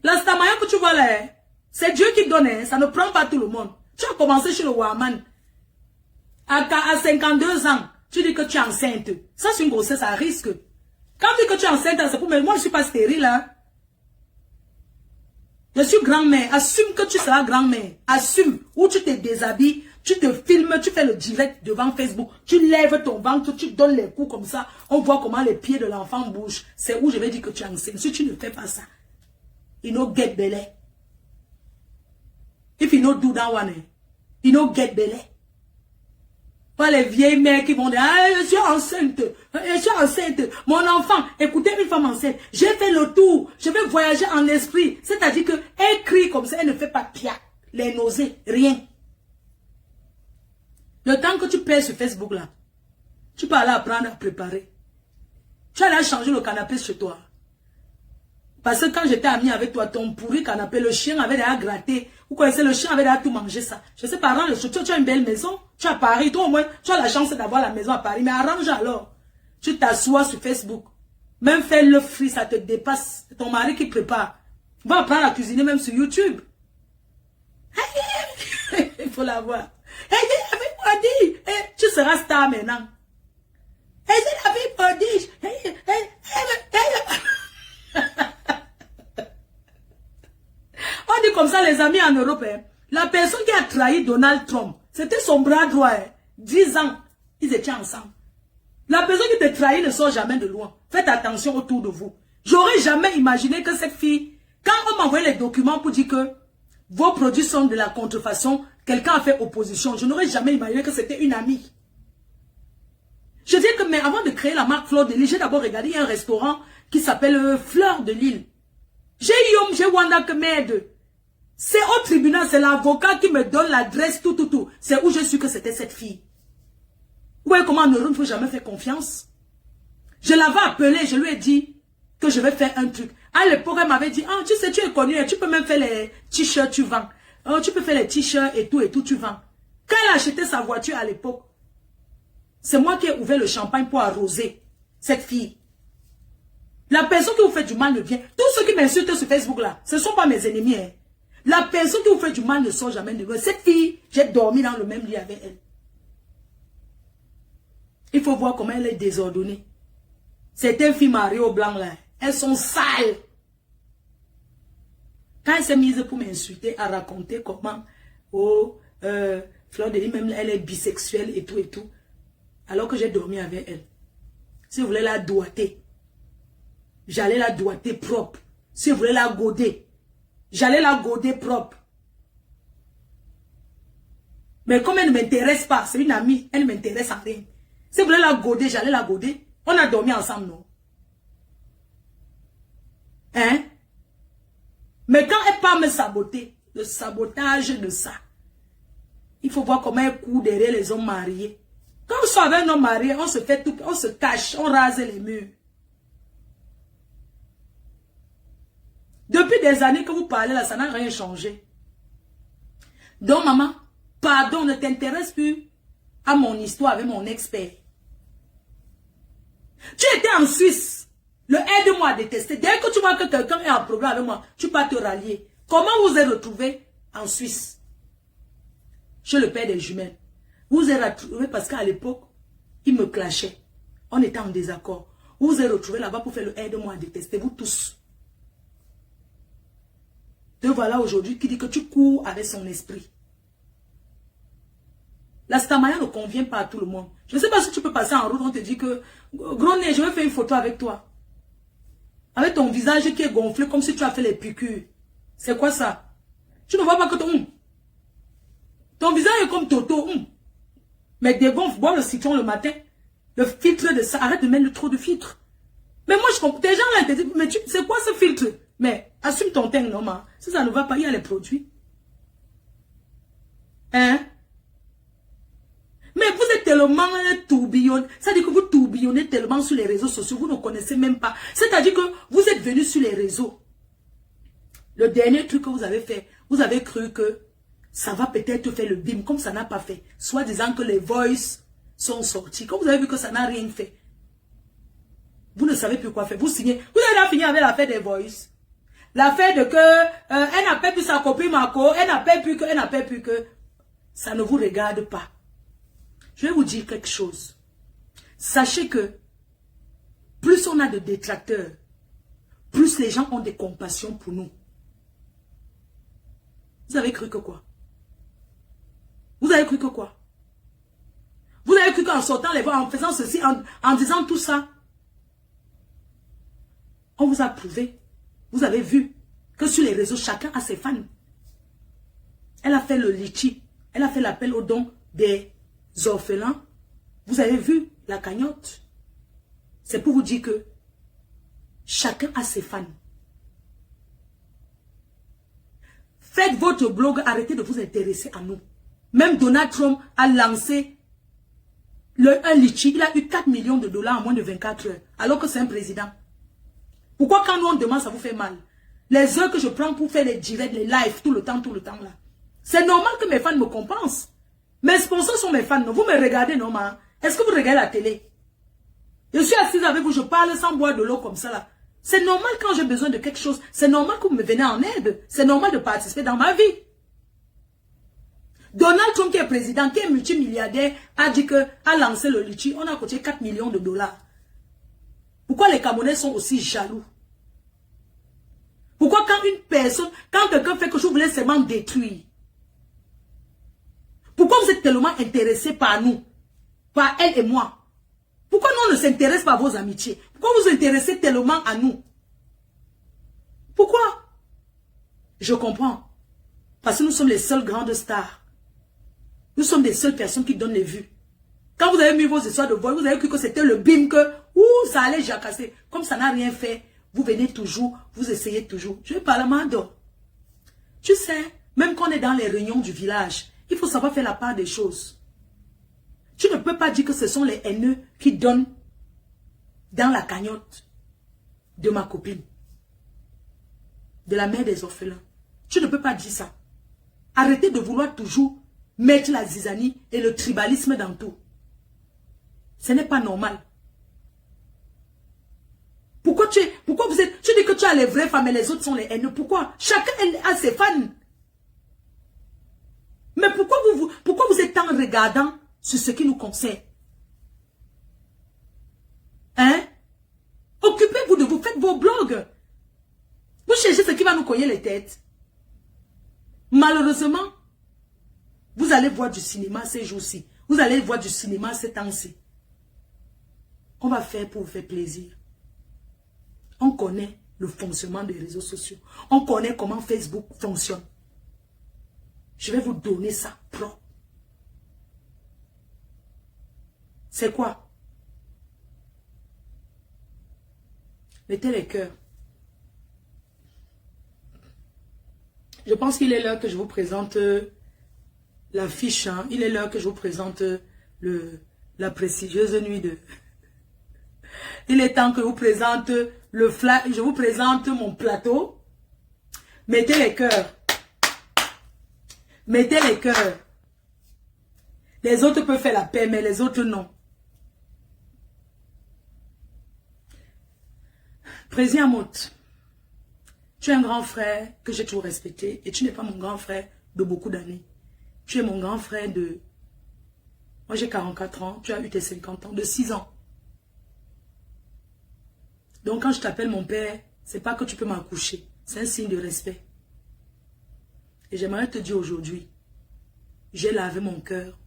La stamaya que tu vois là, c'est Dieu qui donne. Ça ne prend pas tout le monde. Tu as commencé chez le Waman. À 52 ans, tu dis que tu es enceinte. Ça, c'est une grossesse à risque. Quand tu dis que tu es enceinte, c'est pour... Mais moi, je ne suis pas stérile, hein. Je suis grand-mère. Assume que tu seras grand-mère. Assume. Ou tu te déshabilles, tu te filmes, tu fais le direct devant Facebook. Tu lèves ton ventre, tu donnes les coups comme ça. On voit comment les pieds de l'enfant bougent. C'est où je vais dire que tu es enceinte. Si tu ne fais pas ça, you know get belly. If you know do that one, you know get belly. Pas les vieilles mères qui vont dire, ah, je suis enceinte, mon enfant, écoutez une femme enceinte, j'ai fait le tour, je vais voyager en esprit. C'est-à-dire qu'elle crie comme ça, elle ne fait pas pia, les nausées, rien. Le temps que tu perds sur Facebook là, tu peux aller apprendre à préparer. Tu vas aller changer le canapé chez toi. Parce que quand j'étais amie avec toi, ton pourri canapé, le chien avait déjà gratté. Vous connaissez, le chien avait déjà tout mangé ça. Je sais pas, arrange, tu as une belle maison, tu as Paris, toi au moins, tu as la chance d'avoir la maison à Paris, mais arrange alors. Tu t'assois sur Facebook. Même faire le frit, ça te dépasse. C'est ton mari qui prépare. Va apprendre à cuisiner même sur YouTube. Il faut l'avoir. Tu seras star maintenant. On dit comme ça les amis en Europe. Hein. La personne qui a trahi Donald Trump, c'était son bras droit. Hein. 10 ans, ils étaient ensemble. La personne qui te trahit ne sort jamais de loin. Faites attention autour de vous. J'aurais jamais imaginé que cette fille, quand on m'envoyait les documents pour dire que vos produits sont de la contrefaçon, quelqu'un a fait opposition. Je n'aurais jamais imaginé que c'était une amie. Je dis que, mais avant de créer la marque Fleur de Lille, j'ai d'abord regardé un restaurant qui s'appelle Fleur de Lille. J'ai Wanda que merde. C'est au tribunal, c'est l'avocat qui me donne l'adresse, tout. C'est où je suis que c'était cette fille. Vous voyez comment en Europe, il ne faut jamais faire confiance. Je l'avais appelée, je lui ai dit que je vais faire un truc. À l'époque, elle m'avait dit, ah, tu sais, tu es connue, tu peux même faire les t-shirts, tu vends. Oh, tu peux faire les t-shirts et tout, tu vends. Quand elle a acheté sa voiture à l'époque, c'est moi qui ai ouvert le champagne pour arroser cette fille. La personne qui vous fait du mal ne vient. Tous ceux qui m'insultent sur Facebook là, ce ne sont pas mes ennemis. Hein. La personne qui vous fait du mal ne sort jamais de loin. Cette fille, j'ai dormi dans le même lit avec elle. Il faut voir comment elle est désordonnée. Certaines filles mariées au blanc là, elles sont sales. Quand elle s'est mise pour m'insulter, à raconter comment, oh, Fleur de Lille, même elle est bisexuelle et tout. Alors que j'ai dormi avec elle. Si vous voulez la doigter, j'allais la doigter propre. Si vous voulez la goder, j'allais la goder propre. Mais comme elle ne m'intéresse pas, c'est une amie, elle ne m'intéresse en rien. Si vous voulez la goder, j'allais la goder. On a dormi ensemble, non? Hein? Mais quand elle part me saboter, le sabotage de ça, il faut voir comment elle court derrière les hommes mariés. Quand on soit avec un homme marié, on se fait tout, on se cache, on rase les murs. Depuis des années que vous parlez là, ça n'a rien changé. Donc maman, pardon, ne t'intéresse plus à mon histoire avec mon expert. Tu étais en Suisse. Le aide-moi à détester. Dès que tu vois que quelqu'un est en problème avec moi, tu peux te rallier. Comment vous êtes retrouvé en Suisse? Chez le père des jumelles. Vous vous êtes retrouvé parce qu'à l'époque, il me clashait. On était en désaccord. Vous vous êtes retrouvé là-bas pour faire le aide-moi à détester. Vous tous. Te voilà aujourd'hui qui dit que tu cours avec son esprit. La stamaya ne convient pas à tout le monde. Je ne sais pas si tu peux passer en route, on te dit que gros nez, je vais faire une photo avec toi. Avec ton visage qui est gonflé comme si tu as fait les piqûres. C'est quoi ça? Tu ne vois pas que ton visage est comme Toto. Mais dégonfle, bois le citron le matin. Le filtre de ça, arrête de mettre trop de filtre. Mais moi je comprends. Des gens là, ils te disent, mais c'est quoi ce filtre? Mais assume ton teint, non, man. Si ça ne va pas, il y a les produits. Hein? Mais vous êtes tellement tourbillonnés. C'est-à-dire que vous tourbillonnez tellement sur les réseaux sociaux, vous ne connaissez même pas. C'est-à-dire que vous êtes venus sur les réseaux. Le dernier truc que vous avez fait, vous avez cru que ça va peut-être faire le bim, comme ça n'a pas fait. Soit disant que les voices sont sortis. Comme vous avez vu que ça n'a rien fait. Vous ne savez plus quoi faire. Vous signez. Vous avez fini avec l'affaire des voices. L'affaire de que elle n'appelle plus sa copine Marco, elle n'appelle plus que. Ça ne vous regarde pas. Je vais vous dire quelque chose. Sachez que plus on a de détracteurs, plus les gens ont des compassions pour nous. Vous avez cru que quoi? Vous avez cru que quoi? Vous avez cru qu'en sortant les voix, en faisant ceci, en disant tout ça, on vous a prouvé. Vous avez vu que sur les réseaux, chacun a ses fans. Elle a fait le litchi. Elle a fait l'appel aux dons des orphelins. Vous avez vu la cagnotte. C'est pour vous dire que chacun a ses fans. Faites votre blog, arrêtez de vous intéresser à nous. Même Donald Trump a lancé un litchi. Il a eu 4 millions de dollars en moins de 24 heures. Alors que c'est un président. Pourquoi quand nous on demande, ça vous fait mal? Les heures que je prends pour faire les directs, les lives, tout le temps là. C'est normal que mes fans me compensent. Mes sponsors sont mes fans. Non? Vous me regardez, non, ma? Est-ce que vous regardez la télé? Je suis assise avec vous, je parle sans boire de l'eau comme ça, là. C'est normal quand j'ai besoin de quelque chose. C'est normal que vous me venez en aide. C'est normal de participer dans ma vie. Donald Trump, qui est président, qui est multimilliardaire, a dit que, a lancé le litchi, on a coûté 4 millions de dollars. Pourquoi les Camerounais sont aussi jaloux? Pourquoi quand une personne, quand quelqu'un fait quelque chose, vous voulez seulement détruire? Pourquoi vous êtes tellement intéressés par nous? Par elle et moi? Pourquoi nous on ne s'intéresse pas à vos amitiés? Pourquoi vous vous intéressez tellement à nous? Pourquoi? Je comprends. Parce que nous sommes les seules grandes stars. Nous sommes les seules personnes qui donnent les vues. Quand vous avez mis vos histoires de vol, vous avez cru que c'était le bim que, ça allait jacasser. Comme ça n'a rien fait, vous venez toujours, vous essayez toujours. Je vais parler à Mando. Tu sais, même quand on est dans les réunions du village, il faut savoir faire la part des choses. Tu ne peux pas dire que ce sont les haineux qui donnent dans la cagnotte de ma copine, de la mère des orphelins. Tu ne peux pas dire ça. Arrêtez de vouloir toujours mettre la zizanie et le tribalisme dans tout. Ce n'est pas normal. Pourquoi tu dis que tu as les vraies femmes et les autres sont les haineux? Pourquoi? Chacun a ses fans. Mais pourquoi vous êtes en regardant sur ce qui nous concerne? Hein? Occupez-vous de vous, faites vos blogs. Vous cherchez ce qui va nous cogner les têtes. Malheureusement, vous allez voir du cinéma ces jours-ci. Vous allez voir du cinéma ces temps-ci. On va faire pour vous faire plaisir. On connaît le fonctionnement des réseaux sociaux. On connaît comment Facebook fonctionne. Je vais vous donner ça propre. C'est quoi? Mettez les cœurs. Je pense qu'il est l'heure que je vous présente la fiche. Hein. Il est l'heure que je vous présente la prestigieuse nuit de... Il est temps que je vous présente le fly. Je vous présente mon plateau. Mettez les cœurs. Mettez les cœurs. Les autres peuvent faire la paix, mais les autres non. Président Amout, tu es un grand frère que j'ai toujours respecté et tu n'es pas mon grand frère de beaucoup d'années. Tu es mon grand frère de... Moi j'ai 44 ans, tu as eu tes 50 ans, de 6 ans. Donc quand je t'appelle mon père, c'est pas que tu peux m'accoucher. C'est un signe de respect. Et j'aimerais te dire aujourd'hui, j'ai lavé mon cœur.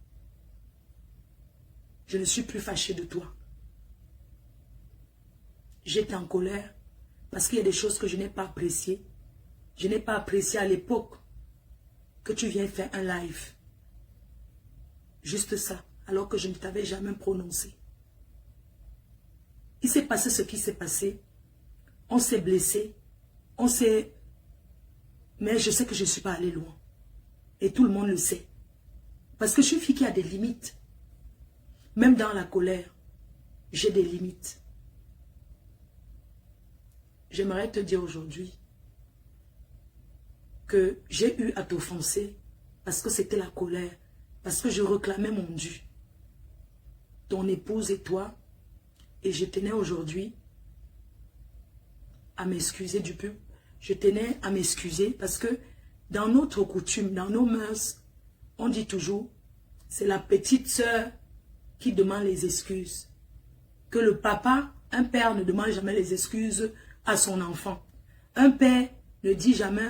Je ne suis plus fâché de toi. J'étais en colère parce qu'il y a des choses que je n'ai pas appréciées. Je n'ai pas apprécié à l'époque que tu viens faire un live. Juste ça, alors que je ne t'avais jamais prononcé. Il s'est passé ce qui s'est passé. On s'est blessé. On s'est... Mais je sais que je ne suis pas allé loin. Et tout le monde le sait. Parce que je suis une fille qui a des limites. Même dans la colère, j'ai des limites. J'aimerais te dire aujourd'hui que j'ai eu à t'offenser parce que c'était la colère, parce que je réclamais mon dû. Ton épouse et toi, et je tenais aujourd'hui à m'excuser du peuple. Je tenais à m'excuser parce que dans notre coutume, dans nos mœurs, on dit toujours, c'est la petite sœur qui demande les excuses. Que le papa, un père ne demande jamais les excuses à son enfant. Un père ne dit jamais,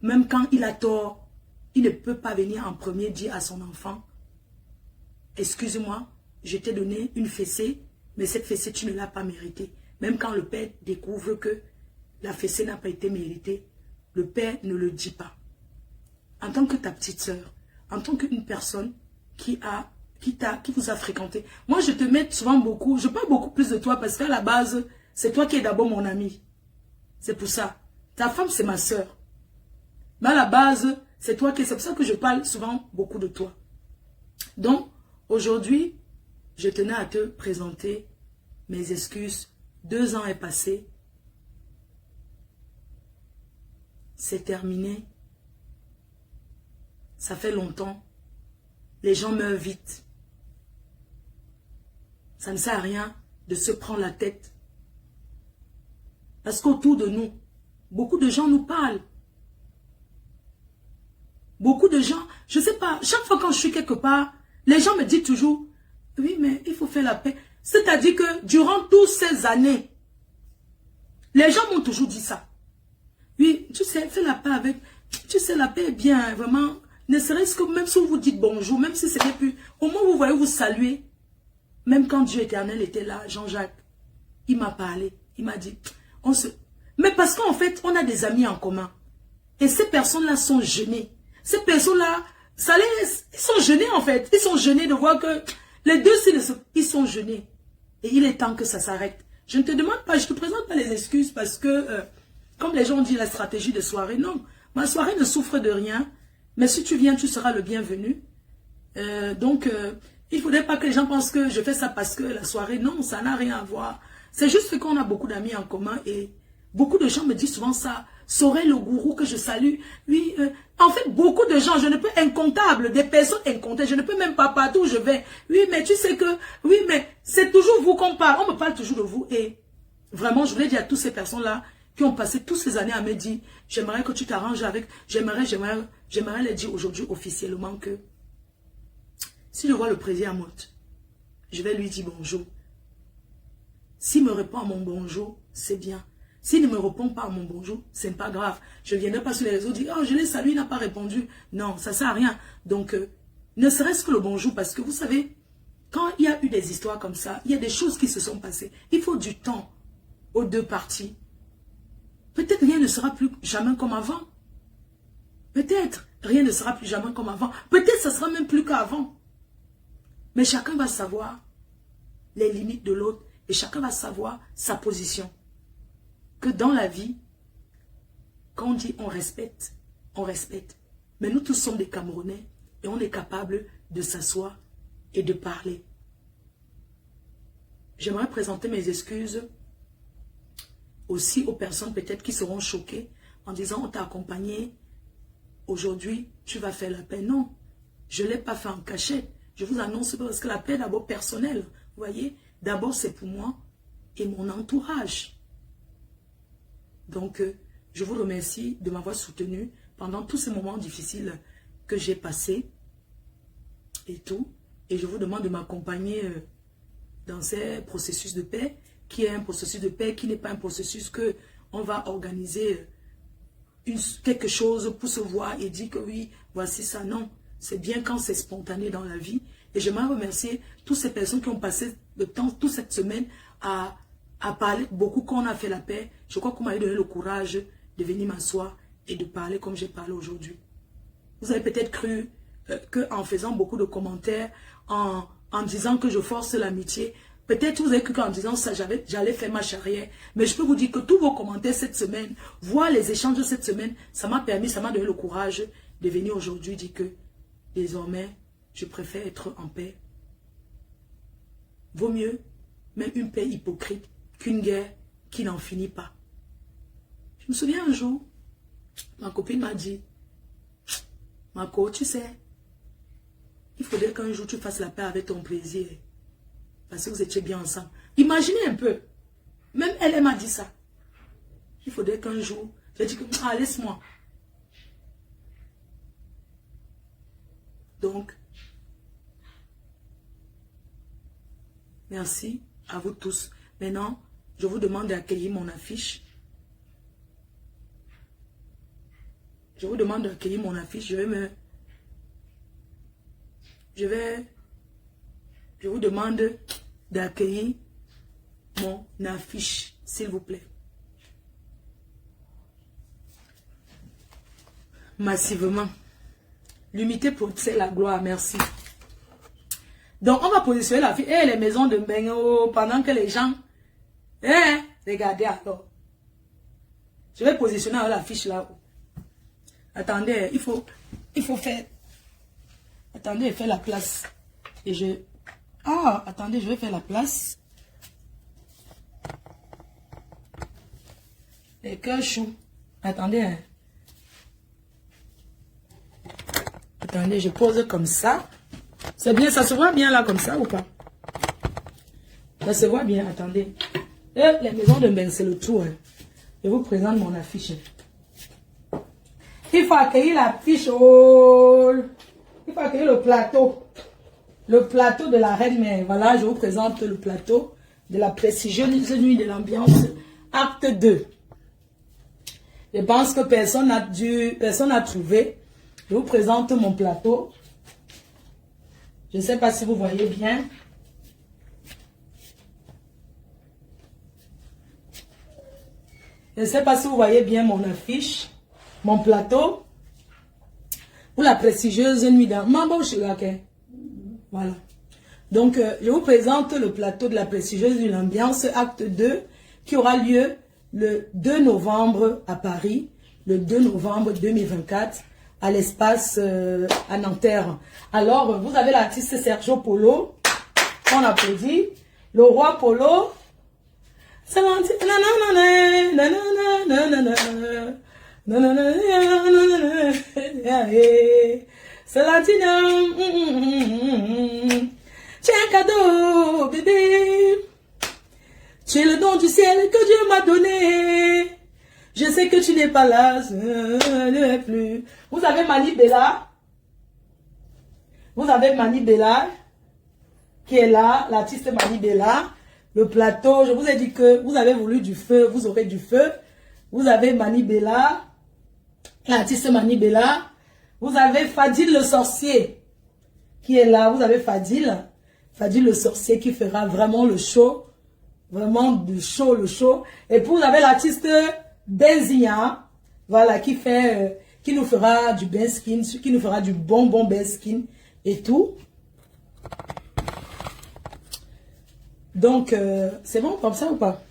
même quand il a tort, il ne peut pas venir en premier dire à son enfant, excuse-moi, je t'ai donné une fessée, mais cette fessée, tu ne l'as pas méritée. Même quand le père découvre que la fessée n'a pas été méritée, le père ne le dit pas. En tant que ta petite sœur, en tant qu'une personne qui vous a fréquenté. Moi, je te mets souvent beaucoup, je parle beaucoup plus de toi parce qu'à la base, c'est toi qui es d'abord mon ami. C'est pour ça. Ta femme, c'est ma sœur. Mais à la base, c'est toi qui... C'est pour ça que je parle souvent beaucoup de toi. Donc, aujourd'hui, je tenais à te présenter mes excuses. 2 ans est passé. C'est terminé. Ça fait longtemps. Les gens meurent vite. Ça ne sert à rien de se prendre la tête. Parce qu'autour de nous, beaucoup de gens nous parlent. Beaucoup de gens, je ne sais pas, chaque fois quand je suis quelque part, les gens me disent toujours, oui, mais il faut faire la paix. C'est-à-dire que durant toutes ces années, les gens m'ont toujours dit ça. Oui, tu sais, fais la paix avec, tu sais, la paix est bien, vraiment, ne serait-ce que même si vous dites bonjour, même si ce n'est plus, au moins vous voyez vous saluer. Même quand Dieu éternel était là, Jean-Jacques, il m'a parlé, il m'a dit, mais parce qu'en fait, on a des amis en commun. Et ces personnes-là sont gênées. Ces personnes-là, ils sont gênés en fait. Ils sont gênés de voir que les deux, ils sont gênés. Et il est temps que ça s'arrête. Je ne te demande pas, je ne te présente pas les excuses parce que, comme les gens disent la stratégie de soirée, non. Ma soirée ne souffre de rien. Mais si tu viens, tu seras le bienvenu. Donc, il ne faudrait pas que les gens pensent que je fais ça parce que la soirée, non, ça n'a rien à voir. C'est juste qu'on a beaucoup d'amis en commun et beaucoup de gens me disent souvent ça. Sorel le gourou que je salue. Oui, en fait, beaucoup de gens, je ne peux incontable, des personnes incontées, je ne peux même pas partout où je vais. Oui, mais tu sais que, oui, mais c'est toujours vous qu'on parle. On me parle toujours de vous et vraiment, je voulais dire à toutes ces personnes-là qui ont passé toutes ces années à me dire, j'aimerais que tu t'arranges avec, j'aimerais les dire aujourd'hui officiellement que si je vois le président Amotte, je vais lui dire bonjour. S'il me répond à mon bonjour, c'est bien. S'il ne me répond pas à mon bonjour, c'est pas grave. Je ne viendrai pas sur les réseaux dire, oh, je l'ai salué, il n'a pas répondu. Non, ça ne sert à rien. Donc, ne serait-ce que le bonjour, parce que vous savez, quand il y a eu des histoires comme ça, il y a des choses qui se sont passées. Il faut du temps aux deux parties. Peut-être rien ne sera plus jamais comme avant. Peut-être rien ne sera plus jamais comme avant. Peut-être ça sera même plus qu'avant. Mais chacun va savoir les limites de l'autre et chacun va savoir sa position. Que dans la vie, quand on dit on respecte, on respecte. Mais nous tous sommes des Camerounais et on est capable de s'asseoir et de parler. J'aimerais présenter mes excuses aussi aux personnes peut-être qui seront choquées en disant on t'a accompagné, aujourd'hui tu vas faire la paix. Non, je ne l'ai pas fait en cachette. Je vous annonce parce que la paix est d'abord personnelle. Vous voyez, d'abord c'est pour moi et mon entourage. Donc, je vous remercie de m'avoir soutenu pendant tous ces moments difficiles que j'ai passés et tout. Et je vous demande de m'accompagner dans ces processus de paix, qui est un processus de paix, qui n'est pas un processus que on va organiser quelque chose pour se voir et dire que oui, voici ça. Non, c'est bien quand c'est spontané dans la vie. Et j'aimerais remercier toutes ces personnes qui ont passé le temps, toute cette semaine, à parler beaucoup quand on a fait la paix. Je crois qu'on m'a donné le courage de venir m'asseoir et de parler comme j'ai parlé aujourd'hui. Vous avez peut-être cru qu'en faisant beaucoup de commentaires, en disant que je force l'amitié, peut-être vous avez cru qu'en disant ça, j'allais faire ma charrière. Mais je peux vous dire que tous vos commentaires cette semaine, voir les échanges de cette semaine, ça m'a permis, ça m'a donné le courage de venir aujourd'hui dire que désormais, je préfère être en paix. Vaut mieux même une paix hypocrite qu'une guerre qui n'en finit pas. Je me souviens un jour, ma copine m'a dit, Marco, tu sais, il faudrait qu'un jour tu fasses la paix avec ton plaisir. Parce que vous étiez bien ensemble. Imaginez un peu. Même elle m'a dit ça. Il faudrait qu'un jour, j'ai dit que, ah, laisse-moi. Donc, Merci à vous tous. Maintenant, je vous demande d'accueillir mon affiche. Je vous demande d'accueillir mon affiche. Je vous demande d'accueillir mon affiche, s'il vous plaît. Massivement. L'unité c'est la gloire, merci. Donc, on va positionner la fille et les maisons de Bengo pendant que les gens... regardez alors. Je vais positionner l'affiche là-haut. Attendez, il faut faire... Attendez, faire la place. Et je... Ah, attendez, je vais faire la place. Les cœurs chauds. Attendez, hein. Attendez, je pose comme ça. C'est bien, ça se voit bien là comme ça ou pas? Ça se voit bien, attendez. Et les maisons de Mbeng, c'est le tour. Hein. Je vous présente mon affiche. Il faut accueillir l'affiche. Oh. Il faut accueillir le plateau. Le plateau de la Reine Mère. Voilà, je vous présente le plateau de la prestigieuse nuit de l'ambiance. Acte 2. Je pense que personne n'a trouvé. Je vous présente mon plateau. Je ne sais pas si vous voyez bien. Je ne sais pas si vous voyez bien mon affiche, mon plateau. Pour la prestigieuse nuit d'ambiance. Voilà. Donc, je vous présente le plateau de la prestigieuse nuit d'ambiance, acte 2, qui aura lieu le 2 novembre à Paris, le 2 novembre 2024, à l'espace à Nanterre. Alors, vous avez l'artiste Sergio Polo, on applaudit, le roi Polo, j'ai un cadeau, bébé. Tu es le don du ciel que Dieu m'a donné. Je sais que tu n'es pas là, je ne plus. Vous avez Mani Bella. Vous avez Mani Bella qui est là, l'artiste Mani Bella. Le plateau, je vous ai dit que vous avez voulu du feu, vous aurez du feu. Vous avez Mani Bella, l'artiste Mani Bella. Vous avez Fadil le sorcier qui est là. Vous avez Fadil le sorcier qui fera vraiment le show. Vraiment du show, le show. Et puis vous avez l'artiste Benzia, voilà, qui nous fera du Benskin, qui nous fera du bon Benskin et tout. Donc, c'est bon comme ça ou pas?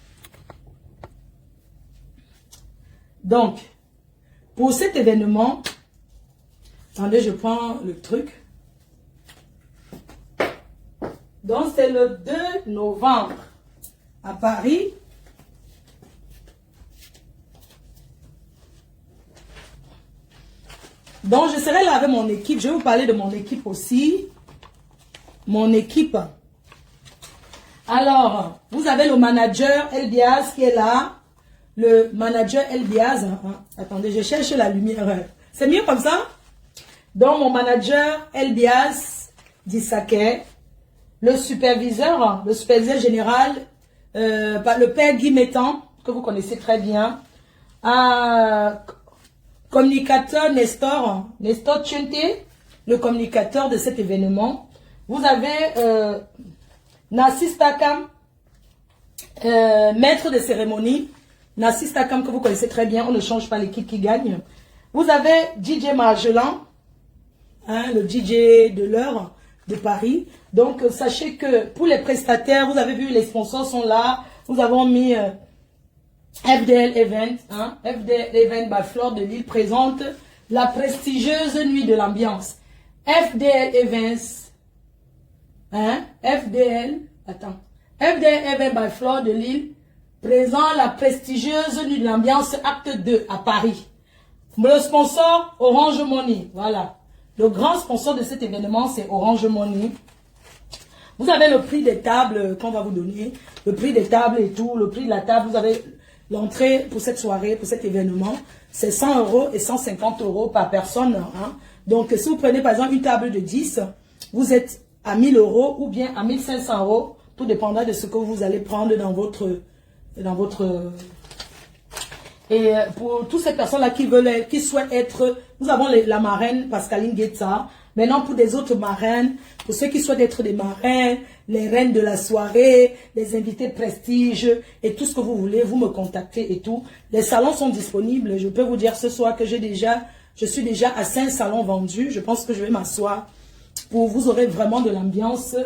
Donc, pour cet événement, attendez, je prends le truc. Donc, c'est le 2 novembre à Paris. Donc, je serai là avec mon équipe. Je vais vous parler de mon équipe aussi. Mon équipe. Alors, vous avez le manager Elbiaz qui est là. Le manager Elbiaz. Attendez, je cherche la lumière. C'est mieux comme ça? Donc, mon manager Elbiaz Dissaké. Le superviseur général, le père Guy Métan, que vous connaissez très bien. Communicateur Nestor Tchente, le communicateur de cet événement. Vous avez Nassis Takam, maître de cérémonie. Nassis Takam que vous connaissez très bien, on ne change pas l'équipe qui gagne. Vous avez DJ Margelan, le DJ de l'heure de Paris. Donc sachez que pour les prestataires, vous avez vu les sponsors sont là. Nous avons mis FDL Event, FDL Event by Fleur de Lille présente la prestigieuse nuit de l'ambiance. FDL Events, FDL Event by Fleur de Lille présente la prestigieuse nuit de l'ambiance acte 2 à Paris. Le sponsor Orange Money, voilà. Le grand sponsor de cet événement c'est Orange Money. Vous avez le prix des tables qu'on va vous donner, le prix des tables et tout, le prix de la table, vous avez l'entrée pour cette soirée, pour cet événement, c'est 100 € et 150 € par personne. Donc, si vous prenez par exemple une table de 10, vous êtes à 1000 € ou bien à 1500 € Tout dépendra de ce que vous allez prendre dans votre... Et pour toutes ces personnes-là qui souhaitent être... Nous avons la marraine Pascaline Guetta. Maintenant, pour des autres marraines, pour ceux qui souhaitent être des marraines, les reines de la soirée, les invités de prestige et tout ce que vous voulez, vous me contactez et tout. Les salons sont disponibles. Je peux vous dire ce soir que je suis déjà à 5 salons vendus. Je pense que je vais m'asseoir pour vous aurez vraiment de l'ambiance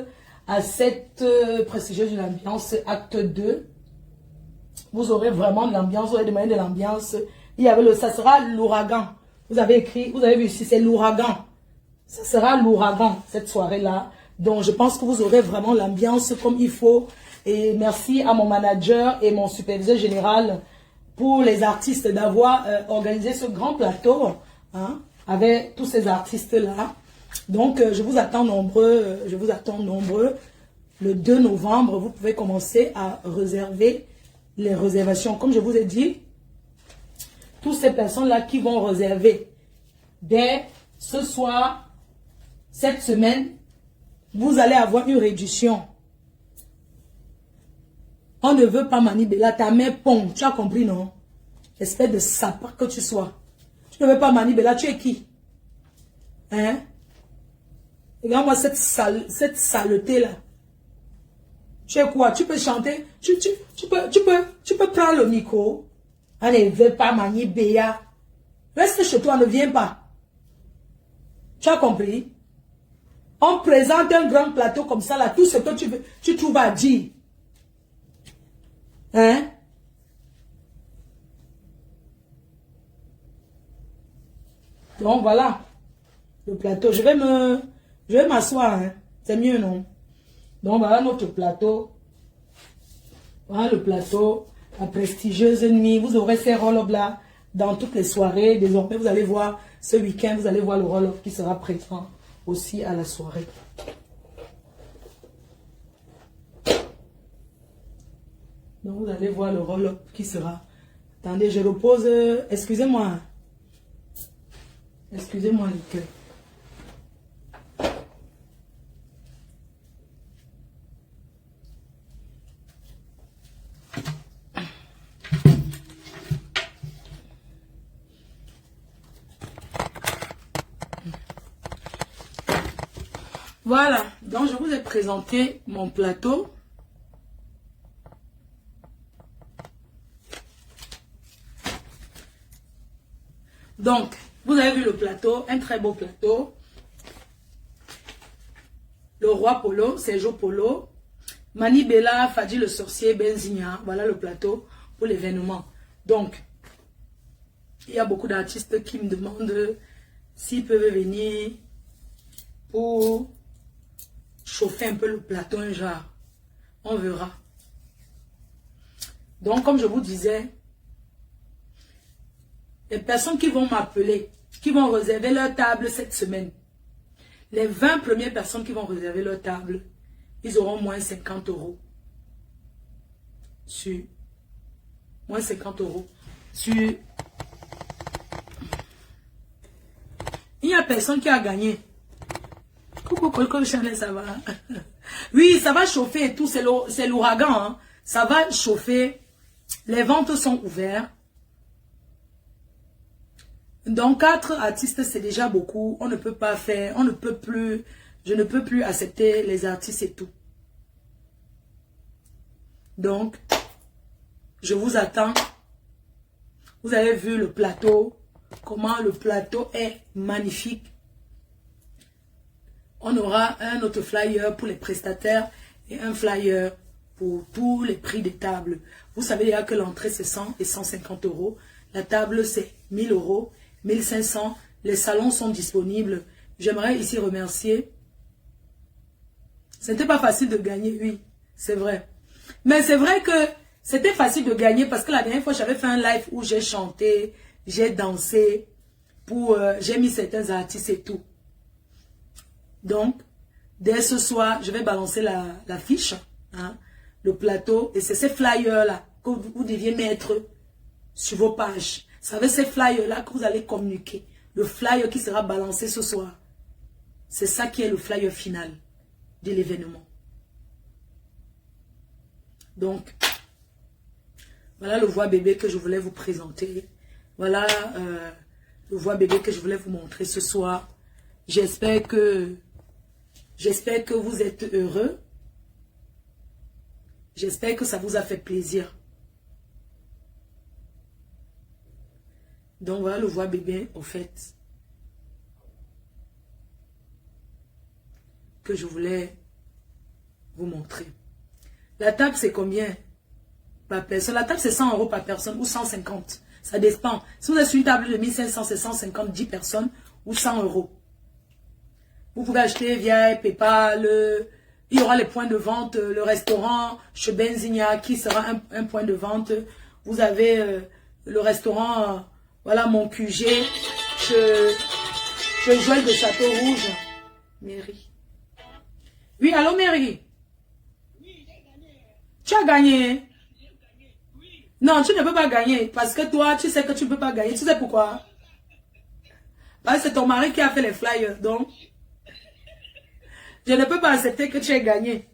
à cette prestigieuse ambiance acte 2. Vous aurez vraiment de l'ambiance, vous aurez demandé de l'ambiance. Il y avait ça sera l'ouragan. Vous avez écrit, vous avez vu ici, c'est l'ouragan. Ça sera l'ouragan, cette soirée-là. Donc, je pense que vous aurez vraiment l'ambiance comme il faut. Et merci à mon manager et mon superviseur général pour les artistes d'avoir organisé ce grand plateau hein, avec tous ces artistes-là. Donc, je vous attends nombreux. Je vous attends nombreux. Le 2 novembre, vous pouvez commencer à réserver les réservations. Comme je vous ai dit, toutes ces personnes-là qui vont réserver dès ce soir, cette semaine, vous allez avoir une réduction. On ne veut pas Manibela, ta main pond. Tu as compris, non? Espèce de sapin que tu sois. Tu ne veux pas Manibela, tu es qui? Hein? Regarde-moi cette saleté-là. Tu es quoi? Tu peux chanter? Tu peux prendre le micro. On ne veut pas Manibela. Reste chez toi, ne viens pas. Tu as compris? On présente un grand plateau comme ça, là, tout ce que tu veux, tu trouves à dire. Hein? Donc voilà, le plateau. Je vais m'asseoir, hein. C'est mieux, non? Donc voilà notre plateau. Voilà le plateau, la prestigieuse nuit. Vous aurez ces roll-up là dans toutes les soirées. Désormais, vous allez voir ce week-end, vous allez voir le roll-up qui sera présent aussi à la soirée. Donc vous allez voir le roll-up qui sera. Attendez, je repose. Excusez-moi. Excusez-moi les cœurs. Voilà, donc je vous ai présenté mon plateau. Donc, vous avez vu le plateau, un très beau plateau. Le roi Polo, Sergio Polo. Manibela, Fadi le sorcier, Benzigna. Voilà le plateau pour l'événement. Donc, il y a beaucoup d'artistes qui me demandent s'ils peuvent venir pour chauffer un peu le plateau un genre. On verra. Donc, comme je vous disais, les personnes qui vont m'appeler, qui vont réserver leur table cette semaine, les 20 premières personnes qui vont réserver leur table, ils auront moins 50 euros. Moins 50 euros. Il n'y a personne qui a gagné. Coucou, Coco Chanel, ça va? Oui, ça va chauffer et tout, c'est l'ouragan. Hein. Ça va chauffer. Les ventes sont ouvertes. Donc, 4 artistes, c'est déjà beaucoup. On ne peut pas faire, on ne peut plus, je ne peux plus accepter les artistes et tout. Donc, je vous attends. Vous avez vu le plateau, comment le plateau est magnifique. On aura un autre flyer pour les prestataires et un flyer pour tous les prix des tables. Vous savez déjà que l'entrée c'est 100 et 150 euros. La table c'est 1000 euros, 1500. Les salons sont disponibles. J'aimerais ici remercier. C'était pas facile de gagner, oui, c'est vrai. Mais c'est vrai que c'était facile de gagner parce que la dernière fois j'avais fait un live où j'ai chanté, j'ai dansé, j'ai mis certains artistes et tout. Donc, dès ce soir, je vais balancer la fiche, hein, le plateau. Et c'est ces flyers-là que vous deviez mettre sur vos pages. C'est avec ces flyers-là que vous allez communiquer. Le flyer qui sera balancé ce soir. C'est ça qui est le flyer final de l'événement. Donc, voilà le voix bébé que je voulais vous présenter. Voilà le voix bébé que je voulais vous montrer ce soir. J'espère que vous êtes heureux. J'espère que ça vous a fait plaisir. Donc voilà le voix bébé, au fait, que je voulais vous montrer. La table, c'est combien par personne? La table, c'est 100 € par personne ou 150. Ça dépend. Si vous êtes sur une table de 1500, c'est 150, 10 personnes ou 100 €. Vous pouvez acheter via PayPal. Il y aura les points de vente. Le restaurant chez Benzigna qui sera un point de vente. Vous avez le restaurant, voilà mon QG. Chez Joël de Château-Rouge. Mairie. Oui, allô Mairie? Tu as gagné? Non, tu ne peux pas gagner. Parce que toi, tu sais que tu ne peux pas gagner. Tu sais pourquoi? Parce que c'est ton mari qui a fait les flyers. Donc, je ne peux pas accepter que tu aies gagné.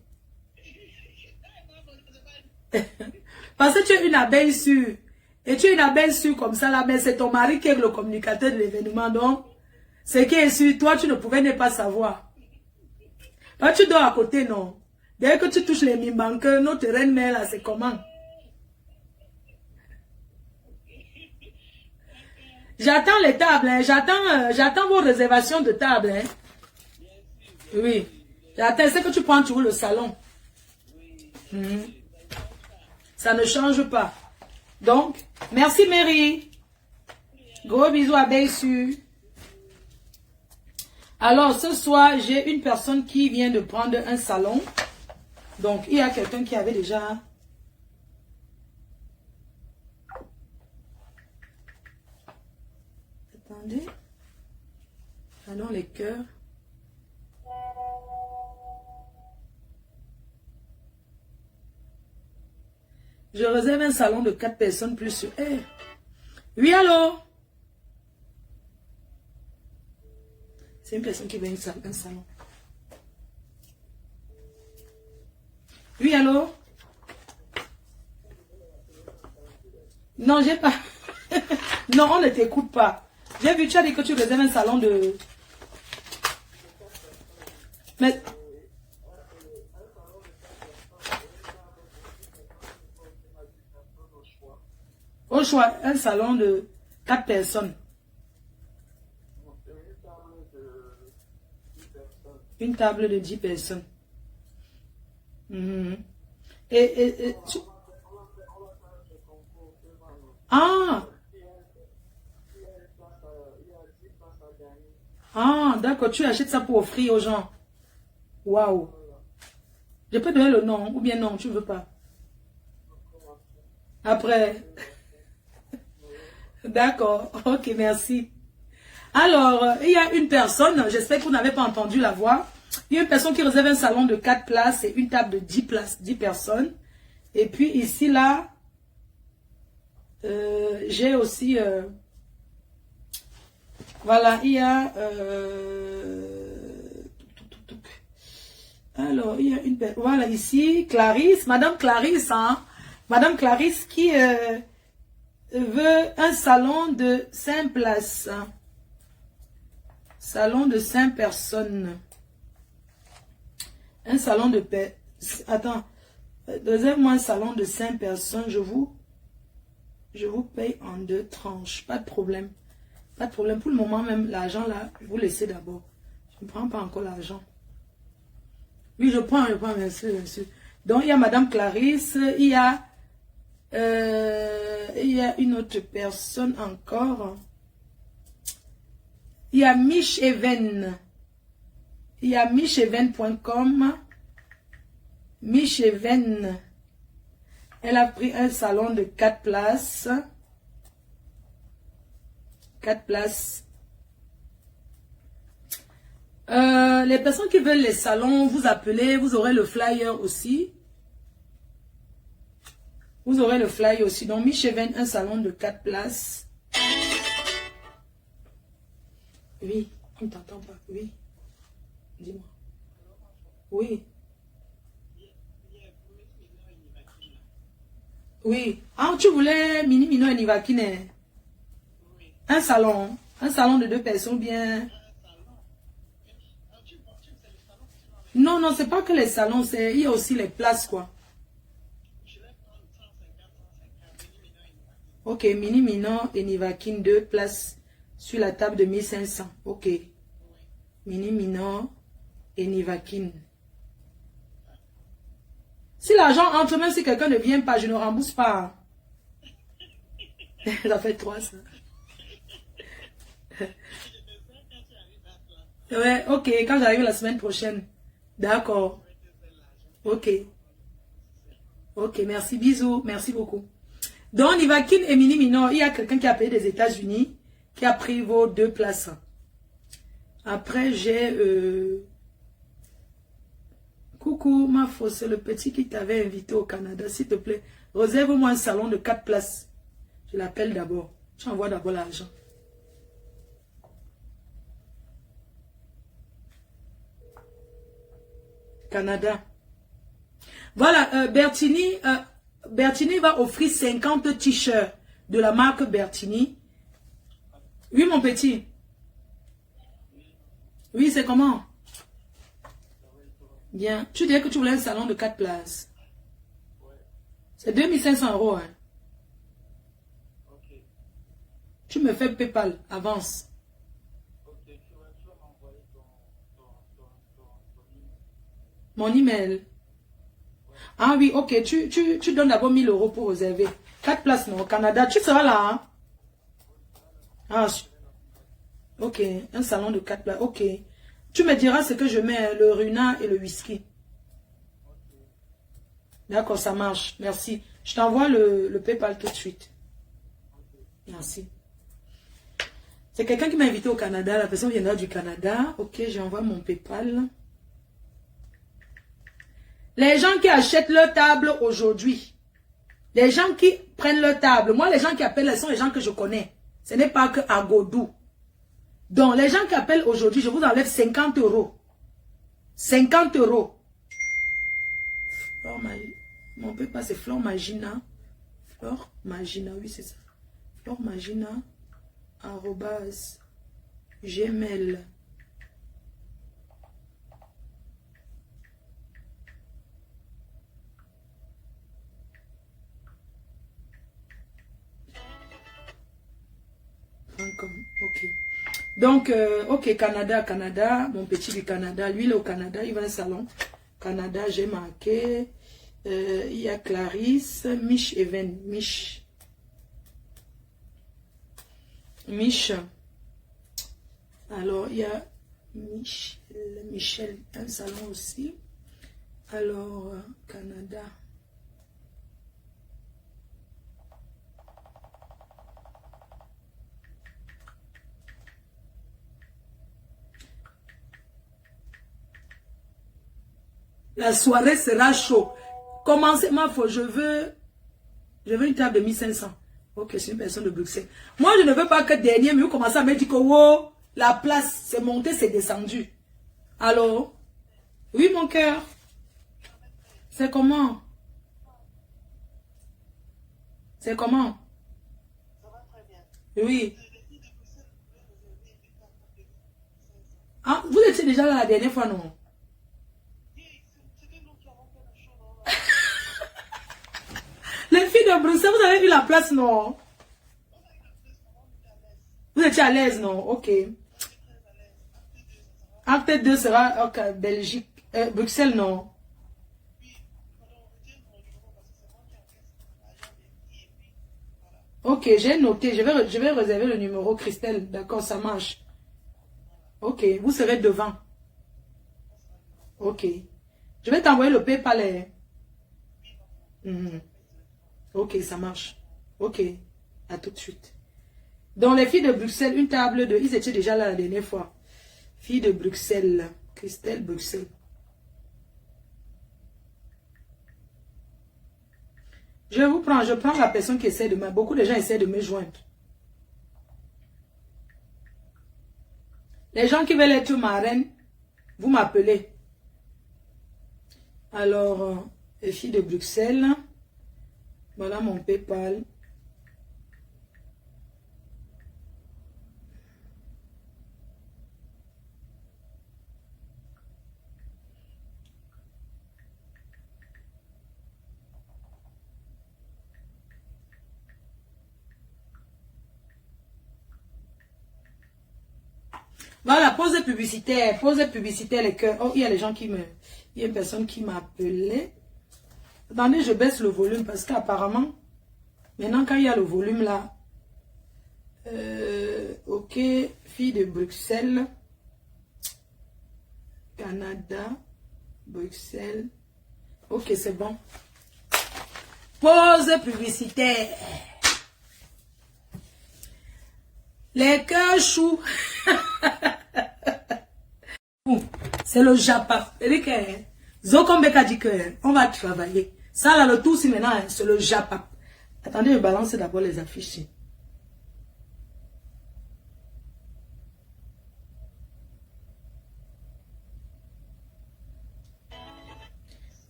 Parce que tu es une abeille sûre. Et tu es une abeille sûre comme ça là. Mais c'est ton mari qui est le communicateur de l'événement. Donc, ce qui est sûr, toi, tu ne pouvais ne pas savoir. Quand tu dors à côté, non. Dès que tu touches les mimbanques, notre reine mère là, c'est comment? J'attends les tables, hein. J'attends vos réservations de tables. Hein. Oui. J'attends, c'est que tu prends toujours le salon. Ça ne change pas. Donc, merci Mary. Gros bisous à Bessu. Alors, ce soir, j'ai une personne qui vient de prendre un salon. Donc, il y a quelqu'un qui avait déjà... Attendez. Allons les cœurs. Je réserve un salon de 4 personnes plus sur air. Oui, allô? C'est une personne qui veut un salon. Oui, allô? Non, j'ai pas. Non, on ne t'écoute pas. J'ai vu, tu as dit que tu réserves un salon de... Mais... Au choix, un salon de 4 personnes. Une table de 10 personnes. Ah! Ah, d'accord, tu achètes ça pour offrir aux gens. Waouh. Je peux donner le nom ou bien non, tu ne veux pas. Après. D'accord, ok, merci. Alors, il y a une personne, j'espère que vous n'avez pas entendu la voix. Il y a une personne qui réserve un salon de 4 places et une table de 10 places, 10 personnes. Et puis ici, là, j'ai aussi... voilà, il y a... alors, il y a une... Voilà, ici, Clarisse, Madame Clarisse, hein. Madame Clarisse qui veut un salon de 5 places. Salon de 5 personnes. Un salon de... Attends. Réserve-moi un salon de 5 personnes. Je vous paye en 2 tranches. Pas de problème. Pas de problème. Pour le moment, même l'argent là, vous laissez d'abord. Je ne prends pas encore l'argent. Oui, je prends, merci, merci. Donc, il y a Madame Clarisse. Il y a une autre personne encore. Il y a Micheven. Il y a micheven.com. Micheven. Elle a pris un salon de 4 places. 4 places. Les personnes qui veulent les salons, vous appelez, vous aurez le flyer aussi. Vous aurez le flyer aussi. Donc, Micheven, un salon de 4 places. Oui, on ne t'entend pas. Oui. Dis-moi. Oui. Oui. Ah, tu voulais Mini Mino et Nivakine. Un salon. Un salon de 2 personnes bien. Non, non, c'est pas que les salons, c'est il y a aussi les places, quoi. Ok, Mini Mino et Nivakine, 2 places sur la table de 1500. Ok. Mini Mino et Nivakine. Si l'argent entre, même si quelqu'un ne vient pas, je ne rembourse pas. Ça fait 3, ça. Ouais, ok, quand j'arrive la semaine prochaine. D'accord. Ok. Ok, merci, bisous, merci beaucoup. Donc, Nivakine et Mini Mino, il y a quelqu'un qui a payé des États-Unis, qui a pris vos 2 places. Après, j'ai... Coucou, ma fausse, c'est le petit qui t'avait invité au Canada. S'il te plaît, réserve-moi un salon de 4 places. Je l'appelle d'abord. J'envoie d'abord l'argent. Canada. Voilà, Bertini va offrir 50 t-shirts de la marque Bertini. Oui, mon petit. Oui, c'est comment? Bien. Tu disais que tu voulais un salon de 4 places. C'est 2500 €. Hein. Tu me fais PayPal, avance. Mon email. Ah oui, ok. Tu donnes d'abord 1000 € pour réserver. 4 places, non, au Canada. Tu seras là, hein? Ah, ok. Un salon de 4 places. Ok. Tu me diras ce que je mets, le runa et le whisky. D'accord, ça marche. Merci. Je t'envoie le PayPal tout de suite. Merci. C'est quelqu'un qui m'a invité au Canada. La personne viendra du Canada. Ok, j'envoie mon PayPal. Les gens qui achètent leur table aujourd'hui, les gens qui prennent leur table, moi les gens qui appellent, ce sont les gens que je connais. Ce n'est pas que à Godou. Donc les gens qui appellent aujourd'hui, je vous enlève 50 €. 50 €. Mon PayPal c'est Flor Magina. Flor Magina, oui c'est ça. Flor Magina, @gmail. Ok. Donc, ok, Canada, mon petit du Canada. Lui, il est au Canada, il va au salon. Canada, j'ai marqué. Il y a Clarisse, Mich Even, Mich. Alors, il y a Michel, un salon aussi. Alors, Canada. La soirée sera chaud. Commencez, ma foi, je veux une table de 1500. Ok, c'est une personne de Bruxelles. Moi, je ne veux pas que dernier, mais vous commencez à me dire que oh, la place, c'est monté, c'est descendu. Allô? Oui, mon cœur. C'est comment? C'est comment? Ça va très bien. Oui. Ah, vous étiez déjà là la dernière fois, non? Les filles de Bruxelles, vous avez vu la place, non? Vous étiez à l'aise, non? Ok. Acte 2 sera okay, Belgique. Bruxelles, non? Ok, j'ai noté. Je vais réserver le numéro Christelle. D'accord, ça marche. Ok, vous serez devant. Ok. Je vais t'envoyer le PayPal. Ok, ça marche. Ok, à tout de suite. Donc, les filles de Bruxelles, une table de... Ils étaient déjà là la dernière fois. Filles de Bruxelles. Christelle, Bruxelles. Je prends la personne qui essaie de me... Beaucoup de gens essaient de me joindre. Les gens qui veulent être marraine, vous m'appelez. Alors, les filles de Bruxelles... Voilà mon PayPal. Voilà, pause publicitaire, les cœurs. Oh, il y a les gens qui me... Il y a une personne qui m'a appelé. Attendez, je baisse le volume parce qu'apparemment, maintenant quand il y a le volume là, ok, fille de Bruxelles, Canada, Bruxelles, ok, c'est bon. Pause publicitaire. Les cœurs choux. C'est le Japon. Zokombeka dit que on va travailler. Ça là, le tout, c'est maintenant, c'est le Japon. Attendez, je balance d'abord les affiches.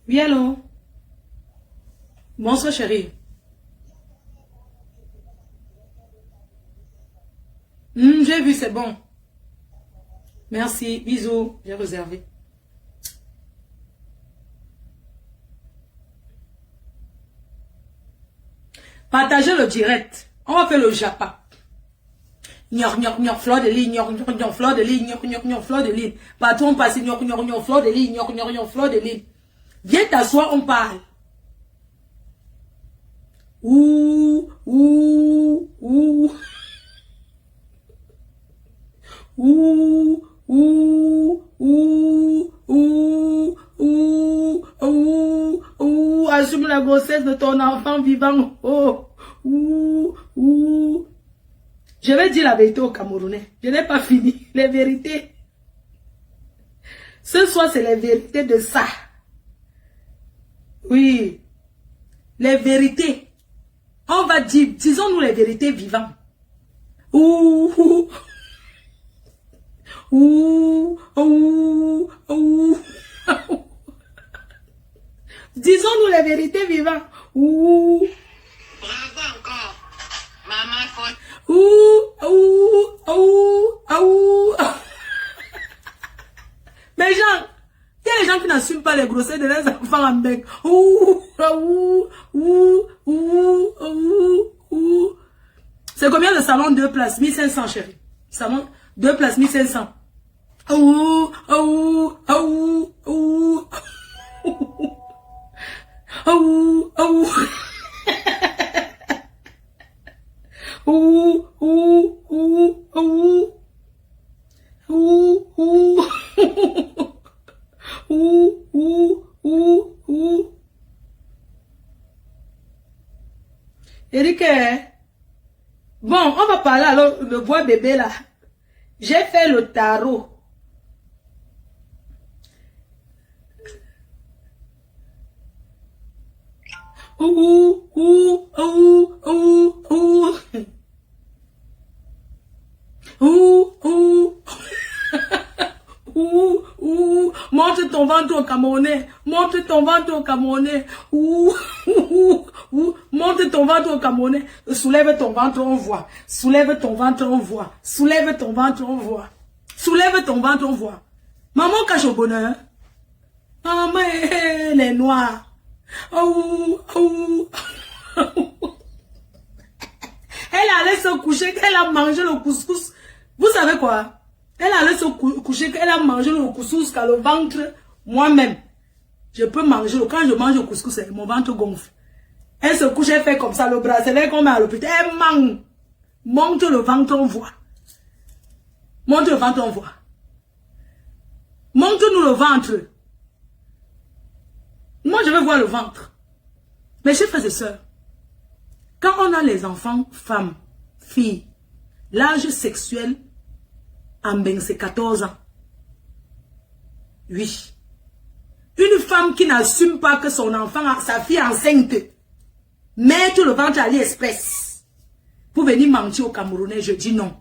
Oui, allô? Bonsoir, chérie. J'ai vu, c'est bon. Merci, bisous, j'ai réservé. Partagez le direct. On va faire le Japon. Gnon, gnon, gnon, fleur de lit, gnon, gnon, gnon, fleur de lit, gnon, gnon, gnon, fleur de lit. Partout on passe, gnon, gnon, gnon, fleur de lit, gnon, gnon, gnon, fleur de lit. Viens t'asseoir, on parle. Ouh, ouh, ouh. Ouh, ouh, ouh, ouh, ouh, ouh, ouh, assume la grossesse de ton enfant vivant. Oh, ouh, ouh. Je vais dire la vérité aux Camerounais. Je n'ai pas fini. Les vérités. Ce soir, c'est les vérités de ça. Oui. Les vérités. On va dire, disons-nous les vérités vivantes. Ouh, ouh. Ouh, ouh, ouh. Disons-nous les vérités vivantes. Ouh. Bravo encore. Maman forte. Ouh, ouh, ouh, ouh. Mais genre, il y a les gens qui n'assument pas les grossesses de leurs enfants en bec. Ouh, ouh, ouh, ouh, ouh, ouh. C'est combien de salon 2 places? 1500, chérie. Salon 2 places, 1500. Ouh, ouh, ouh, ouh. Ouh, ouh. Ouh, ouh, ouh, ouh. Ouh, ouh. Ouh, ouh, ouh, ouh. Eric, bon, on va parler alors, le bois bébé là. J'ai fait le tarot. Ouh, ouh, ouh, ouh, ouh. Ouh, ouh. Ouh, ouh. Montre ton ventre au Camerounais. Montre ton ventre au Camerounais. Ouh, ouh, ouh. Montre ton ventre au Camerounais. Soulève ton ventre, on voit. Soulève ton ventre, on voit. Soulève ton ventre, on voit. Soulève ton ventre, on voit. Maman cache au bonheur. Maman, elle est noire. Oh, oh, oh. Elle allait se coucher, elle a mangé le couscous. Vous savez quoi? Elle allait se coucher, elle a mangé le couscous car le ventre, moi-même, je peux manger. Quand je mange le couscous, mon ventre gonfle. Elle se couche, elle fait comme ça, le bracelet qu'on met à l'hôpital. Elle mange. Monte le ventre, on voit. Monte le ventre, on voit. Montre-nous le ventre. Moi, je veux voir le ventre. Mes chers frères et sœurs, quand on a les enfants, femmes, filles, l'âge sexuel, en ben, c'est 14 ans. Oui. Une femme qui n'assume pas que son enfant, sa fille enceinte, met tout le ventre à l'espèce pour venir mentir aux Camerounais, je dis non.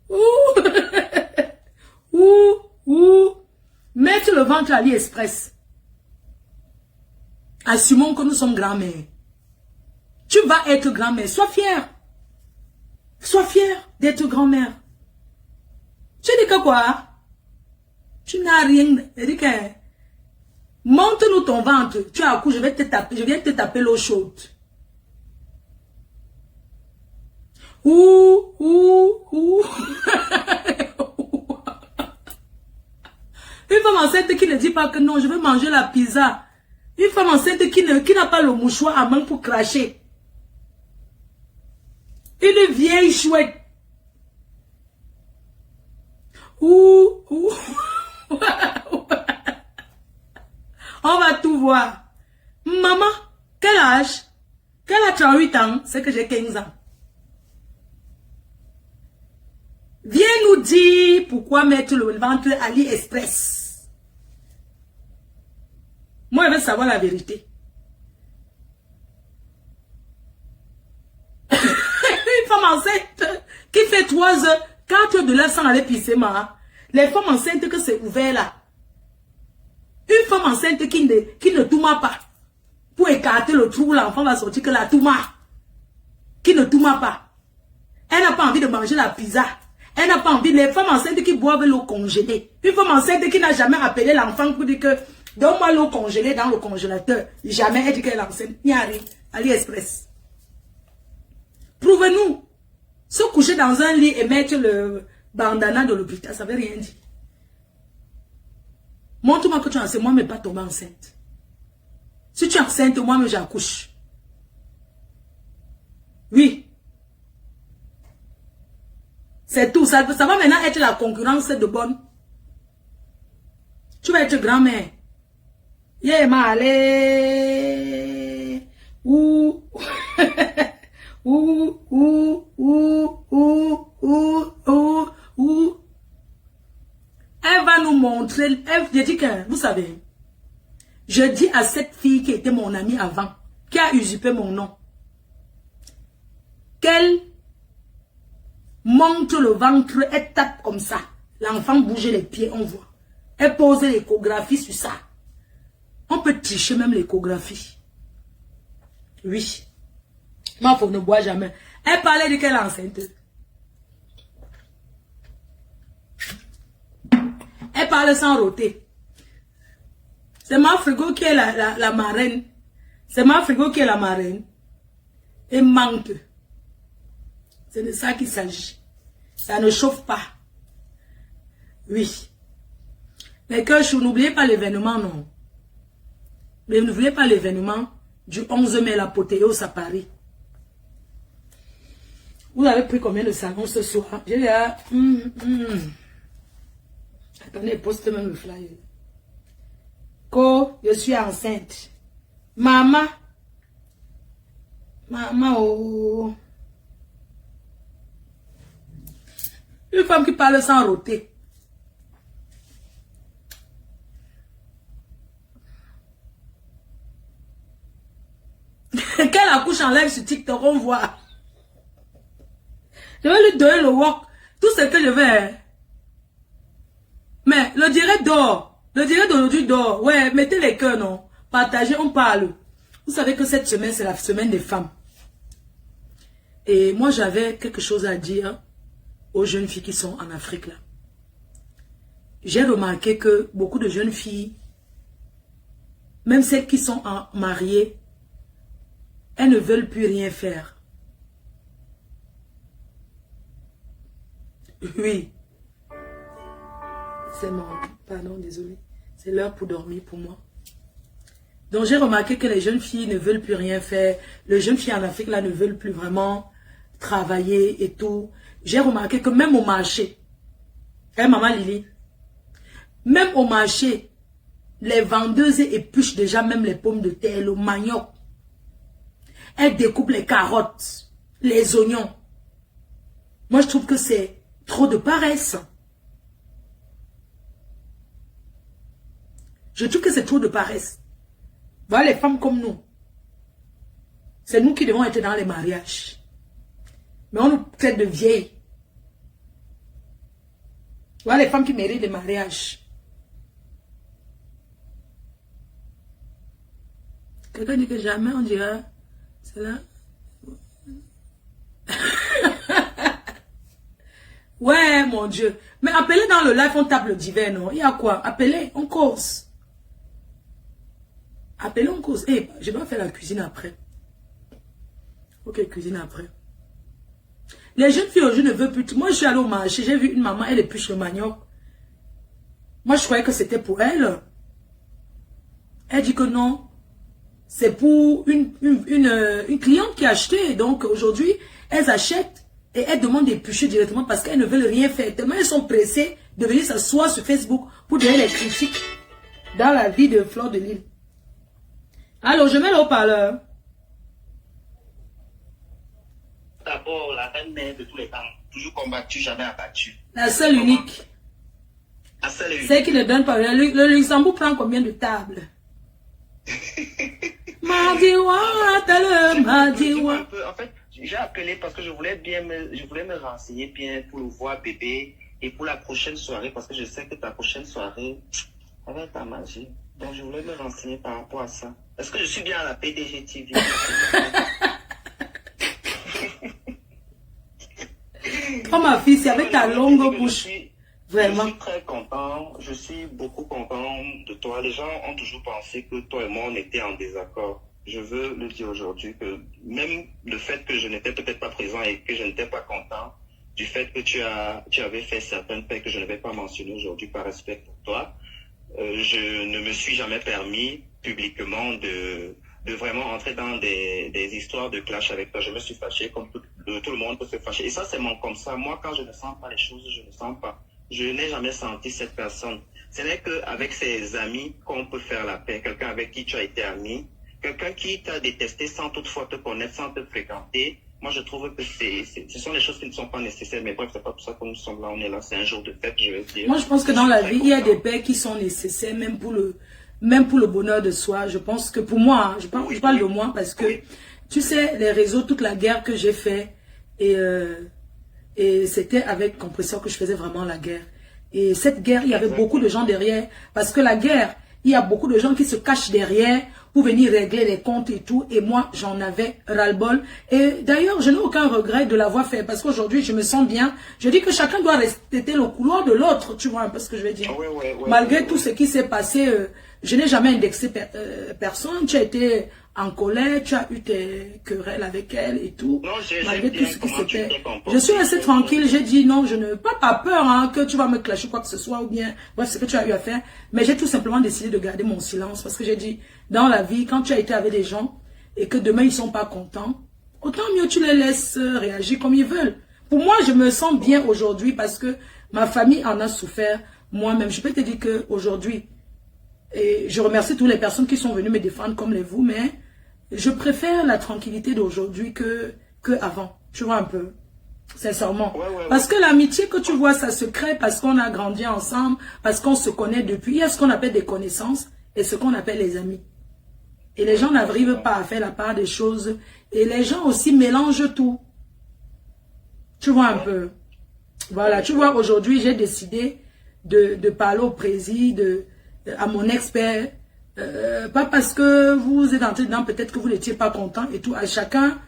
Ouh, ouh, ouh. Mettre le ventre à AliExpress. Assumons que nous sommes grand-mère. Tu vas être grand-mère. Sois fière. Sois fière d'être grand-mère. Tu dis que quoi? Tu n'as rien. Je dis que monte-nous ton ventre. Tu as un coup, je vais te taper. Je viens te taper l'eau chaude. Ouh. Une femme enceinte qui ne dit pas que non, je veux manger la pizza. Une femme enceinte qui n'a pas le mouchoir à main pour cracher. Une vieille chouette. Ouh. On va tout voir. Maman, quel âge? Quel a 38 ans? C'est que j'ai 15 ans. Viens nous dire pourquoi mettre le ventre à AliExpress. Moi, je veux savoir la vérité. Une femme enceinte qui fait 3 heures, 4 heures de l'heure sans aller pisser, les femmes enceintes que c'est ouvert là. Une femme enceinte qui ne touma pas. Pour écarter le trou, l'enfant va sortir que la touma. Qui ne touma pas. Elle n'a pas envie de manger la pizza. Elle n'a pas envie. Les femmes enceintes qui boivent l'eau congelée. Une femme enceinte qui n'a jamais appelé l'enfant pour dire que donne-moi l'eau congelée dans le congélateur. Jamais elle dit qu'elle est enceinte. Il y a rien. AliExpress. Prouvez-nous. Se coucher dans un lit et mettre le bandana de l'hôpital, ça ne veut rien dire. Montre-moi que tu es enceinte, moi, mais pas tomber enceinte. Si tu es enceinte, moi, mais j'accouche. Oui. C'est tout. Ça va maintenant être la concurrence de bonne. Tu vas être grand-mère. Yeah, malé. Ouh. Elle va nous montrer. Je dis que, vous savez, je dis à cette fille qui était mon amie avant, qui a usurpé mon nom, qu'elle monte le ventre, elle tape comme ça. L'enfant bouge les pieds, on voit. Elle pose l'échographie sur ça. On peut tricher même l'échographie. Oui. Ma femme ne boit jamais. Elle parlait de quelle enceinte. Elle parle sans roter. C'est ma frigo qui est la marraine. C'est ma frigo qui est la marraine. Et manque. C'est de ça qu'il s'agit. Ça ne chauffe pas. Oui. Mais que n'oubliez pas l'événement, non. Mais n'oubliez pas l'événement du 11 mai, l'apothéose à Paris. Vous avez pris combien de savon ce soir? J'ai là. Attendez, poste même le flyer. Je suis enceinte. Maman. Maman, oh. Une femme qui parle sans roter. Qu'elle accouche en live sur TikTok, on voit. Je vais lui donner le wok. Tout ce que je veux. Mais le direct dort. Le direct d'aujourd'hui dort. Ouais, mettez les cœurs, non. Partagez, on parle. Vous savez que cette semaine, c'est la semaine des femmes. Et moi, j'avais quelque chose à dire aux jeunes filles qui sont en Afrique, là. J'ai remarqué que beaucoup de jeunes filles, même celles qui sont mariées, elles ne veulent plus rien faire. Oui. C'est mon... Pardon, désolé. C'est l'heure pour dormir pour moi. Donc, j'ai remarqué que les jeunes filles ne veulent plus rien faire. Les jeunes filles en Afrique, là, ne veulent plus vraiment travailler et tout. J'ai remarqué que même au marché, maman Lily, même au marché, les vendeuses épluchent déjà même les pommes de terre, le manioc. Elles découpent les carottes, les oignons. Moi, je trouve que c'est trop de paresse. Je trouve que c'est trop de paresse. Voilà les femmes comme nous. C'est nous qui devons être dans les mariages. Mais on nous traite de vieilles. Voilà les femmes qui méritent les mariages. Quelqu'un dit que jamais on dira, c'est là. Ouais, mon Dieu. Mais appelez dans le live, on tape le divin, non? Il y a quoi? Appelez, on cause. Appelez, on cause. Eh, je dois faire la cuisine après. Ok, cuisine après. Les jeunes filles aujourd'hui ne veulent plus. Moi, je suis allée au marché, j'ai vu une maman, elle épluche le manioc. Moi, je croyais que c'était pour elle. Elle dit que non. C'est pour une cliente qui a acheté. Donc, aujourd'hui, elles achètent et elles demandent d'éplucher directement parce qu'elles ne veulent rien faire. Tellement elles sont pressées de venir s'asseoir sur Facebook pour donner les critiques dans la vie de Fleur de Lys. Alors, je mets le haut-parleur. D'abord, la reine-mère de tous les temps, toujours combattue, jamais abattue. La seule unique. La seule unique. Celle qui ne donne pas. Le Luxembourg prend combien de tables? Madiwa, t'as Madiwa. En fait, j'ai appelé parce que je voulais me renseigner bien pour le voir bébé et pour la prochaine soirée parce que je sais que ta prochaine soirée, ça va être à manger. Donc, je voulais me renseigner par rapport à ça. Est-ce que je suis bien à la PDG TV? Oh ma fille, c'est avec ta longue bouche. Vraiment. Je suis très content, je suis beaucoup content de toi. Les gens ont toujours pensé que toi et moi, on était en désaccord. Je veux le dire aujourd'hui que même le fait que je n'étais peut-être pas présent et que je n'étais pas content du fait que tu avais fait certaines faits que je ne vais pas mentionner aujourd'hui par respect pour toi, je ne me suis jamais permis publiquement de vraiment entrer dans des histoires de clash avec toi. Je me suis fâché comme tout le monde peut se fâcher. Et ça, c'est comme ça. Moi, quand je ne sens pas les choses, je ne sens pas. Je n'ai jamais senti cette personne. Ce n'est qu'avec ses amis qu'on peut faire la paix. Quelqu'un avec qui tu as été ami, quelqu'un qui t'a détesté sans toutefois te connaître, sans te fréquenter. Moi, je trouve que ce sont des choses qui ne sont pas nécessaires. Mais bref, c'est pas pour ça que nous sommes là. On est là. C'est un jour de fête, je vais dire. Moi, je pense que dans la vie, il y a des paix qui sont nécessaires, même pour le bonheur de soi. Je pense que pour moi, je parle de moi parce que, tu sais, les réseaux, toute la guerre que j'ai fait, et c'était avec Compresseur que je faisais vraiment la guerre. Et cette guerre, il y avait beaucoup de gens derrière. Parce que la guerre, il y a beaucoup de gens qui se cachent derrière pour venir régler les comptes et tout. Et moi, j'en avais ras-le-bol. Et d'ailleurs, je n'ai aucun regret de l'avoir fait. Parce qu'aujourd'hui, je me sens bien. Je dis que chacun doit respecter le couloir de l'autre. Tu vois un peu ce que je veux dire. Malgré tout ce qui s'est passé, je n'ai jamais indexé personne. Tu as été en colère, tu as eu tes querelles avec elle et tout. Non, malgré tout ce qui s'était. Je suis restée tranquille, j'ai dit non, je ne pas peur hein, que tu vas me clasher quoi que ce soit ou bien bref ce que tu as eu à faire. Mais j'ai tout simplement décidé de garder mon silence parce que j'ai dit dans la vie, quand tu as été avec des gens et que demain ils sont pas contents, autant mieux tu les laisses réagir comme ils veulent. Pour moi, je me sens bien aujourd'hui parce que ma famille en a souffert moi-même. Je peux te dire qu'aujourd'hui, et je remercie toutes les personnes qui sont venues me défendre comme les vous, mais je préfère la tranquillité d'aujourd'hui que avant. Tu vois un peu, sincèrement. Parce que l'amitié que tu vois, ça se crée parce qu'on a grandi ensemble, parce qu'on se connaît depuis. Il y a ce qu'on appelle des connaissances et ce qu'on appelle les amis. Et les gens n'arrivent pas à faire la part des choses. Et les gens aussi mélangent tout. Tu vois un peu. Voilà, tu vois, aujourd'hui, j'ai décidé de parler au président, à mon expert, pas parce que vous êtes entré dedans, peut-être que vous n'étiez pas content et tout, à chacun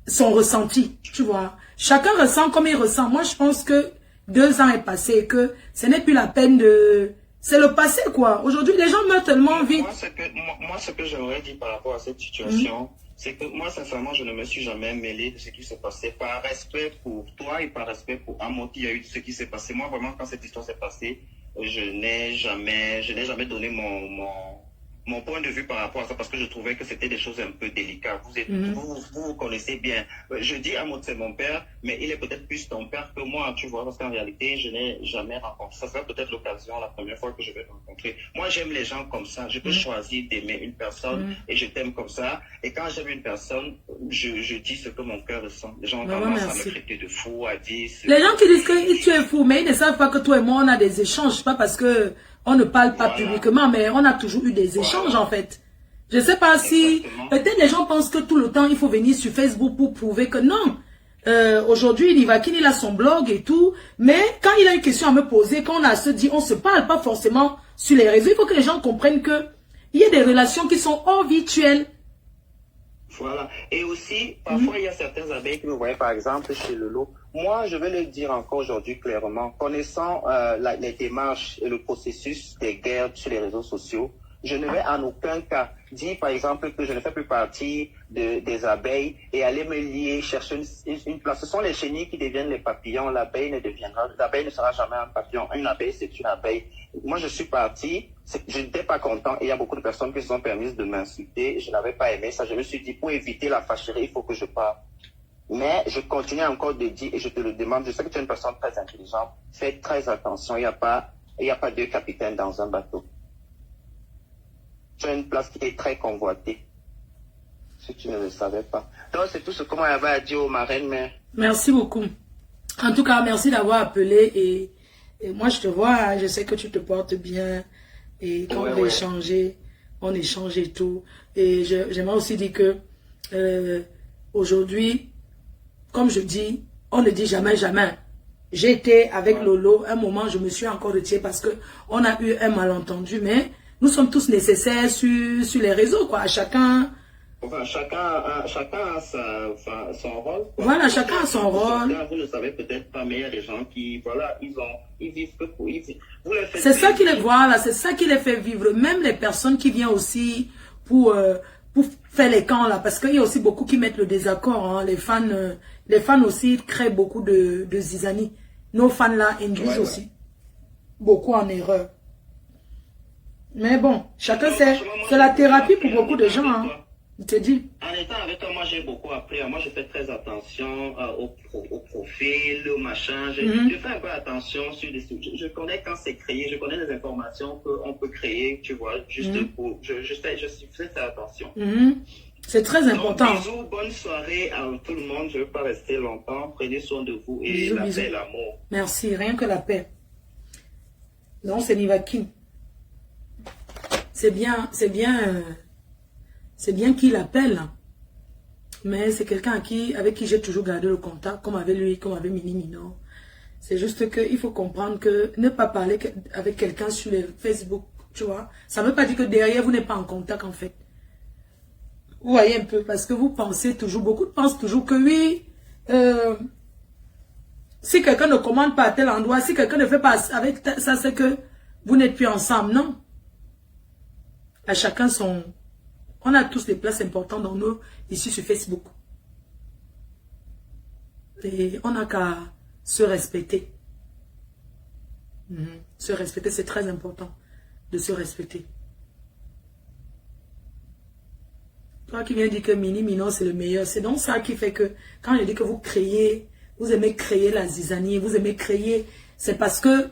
son ressenti, tu vois. Chacun ressent comme il ressent. Moi, je pense que 2 ans est passé et que ce n'est plus la peine de... C'est le passé, quoi. Aujourd'hui, les gens meurent tellement vite. Moi, ce que j'aurais dit par rapport à cette situation, c'est que moi, sincèrement, je ne me suis jamais mêlé de ce qui s'est passé. Par respect pour toi et par respect pour Amot, il y a eu ce qui s'est passé. Moi, vraiment, quand cette histoire s'est passée, je n'ai jamais donné mon point de vue par rapport à ça parce que je trouvais que c'était des choses un peu délicates. Vous connaissez bien. Je dis Amot, c'est mon père, mais il est peut-être plus ton père que moi, tu vois, parce qu'en réalité, je n'ai jamais rencontré. Ça sera peut-être l'occasion, la première fois que je vais te rencontrer. Moi, j'aime les gens comme ça. Je peux choisir d'aimer une personne et je t'aime comme ça. Et quand j'aime une personne, je dis ce que mon cœur ressent. Les gens commencent à me traiter de fou, à dire... Les gens qui disent que tu es fou, mais ils ne savent pas que toi et moi, on a des échanges. Pas parce que on ne parle pas publiquement, mais on a toujours eu des échanges en fait. Je ne sais pas si... Peut-être les gens pensent que tout le temps, il faut venir sur Facebook pour prouver que non. Aujourd'hui, Nivakin, il a son blog et tout. Mais quand il a une question à me poser, quand on a se dit, on ne se parle pas forcément sur les réseaux. Il faut que les gens comprennent que il y a des relations qui sont hors virtuelles. Voilà. Et aussi, parfois, il y a certaines abeilles qui me voyaient, par exemple, chez Lolo. Moi, je vais le dire encore aujourd'hui clairement, connaissant les démarches et le processus des guerres sur les réseaux sociaux, je ne vais en aucun cas dire, par exemple, que je ne fais plus partie des abeilles et aller me lier, chercher une place. Ce sont les chenilles qui deviennent les papillons. L'abeille ne sera jamais un papillon. Une abeille, c'est une abeille. Moi, je suis parti, je n'étais pas content et il y a beaucoup de personnes qui se sont permises de m'insulter. Je n'avais pas aimé ça. Je me suis dit, pour éviter la fâcherie, il faut que je parte. Mais je continue encore de dire, et je te le demande, je sais que tu es une personne très intelligente, fais très attention, il n'y a pas deux capitaines dans un bateau. Tu as une place qui est très convoitée, si tu ne le savais pas. Donc c'est tout ce que moi j'avais à dire aux marraines, mais... Merci beaucoup. En tout cas, merci d'avoir appelé et moi je te vois, je sais que tu te portes bien et quand on échange et tout. Et j'aimerais aussi dire que aujourd'hui, comme je dis, on ne dit jamais, jamais. J'ai été avec Lolo, un moment je me suis encore retirée parce qu'on a eu un malentendu, mais nous sommes tous nécessaires sur les réseaux, quoi. Chacun... Enfin, chacun a son rôle. Quoi. Voilà, chacun a son rôle. Vous ne savez peut-être pas, mais il y a des gens qui, voilà, ils vivent que pour... C'est ça qui les voilà, c'est ça qui les fait vivre. Même les personnes qui viennent aussi pour faire les camps, là, parce qu'il y a aussi beaucoup qui mettent le désaccord. Hein. Les fans aussi créent beaucoup de zizanie. Nos fans là induisent aussi beaucoup en erreur. Mais bon, chacun sait, c'est la thérapie pour beaucoup de gens. Hein. Je te dis. En étant avec toi, moi j'ai beaucoup appris. Moi je fais très attention au profil, au machin. Je fais un peu attention sur des sujets. Je connais quand c'est créé, je connais les informations qu'on peut créer, tu vois, juste pour. Je fais attention. C'est très important. Donc, bisous, bonne soirée à tout le monde. Je ne veux pas rester longtemps. Prenez soin de vous et la paix, l'amour. Merci, rien que la paix. Non, c'est Nivakin. C'est bien qu'il appelle, mais c'est quelqu'un avec qui j'ai toujours gardé le contact, comme avec lui, comme avec Mini Mino. C'est juste qu'il faut comprendre que ne pas parler avec quelqu'un sur les Facebook, tu vois, ça ne veut pas dire que derrière vous n'êtes pas en contact en fait. Vous voyez un peu, parce que vous pensez toujours, beaucoup pensent toujours que oui, si quelqu'un ne commande pas à tel endroit, si quelqu'un ne fait pas avec ça, c'est que vous n'êtes plus ensemble, non. À chacun son... On a tous des places importantes dans nous, ici sur Facebook. Et on n'a qu'à se respecter. Se respecter, c'est très important de se respecter. Toi qui viens dire que Mini Mino, c'est le meilleur, c'est donc ça qui fait que, quand je dis que vous créez, vous aimez créer la zizanie, vous aimez créer, c'est parce que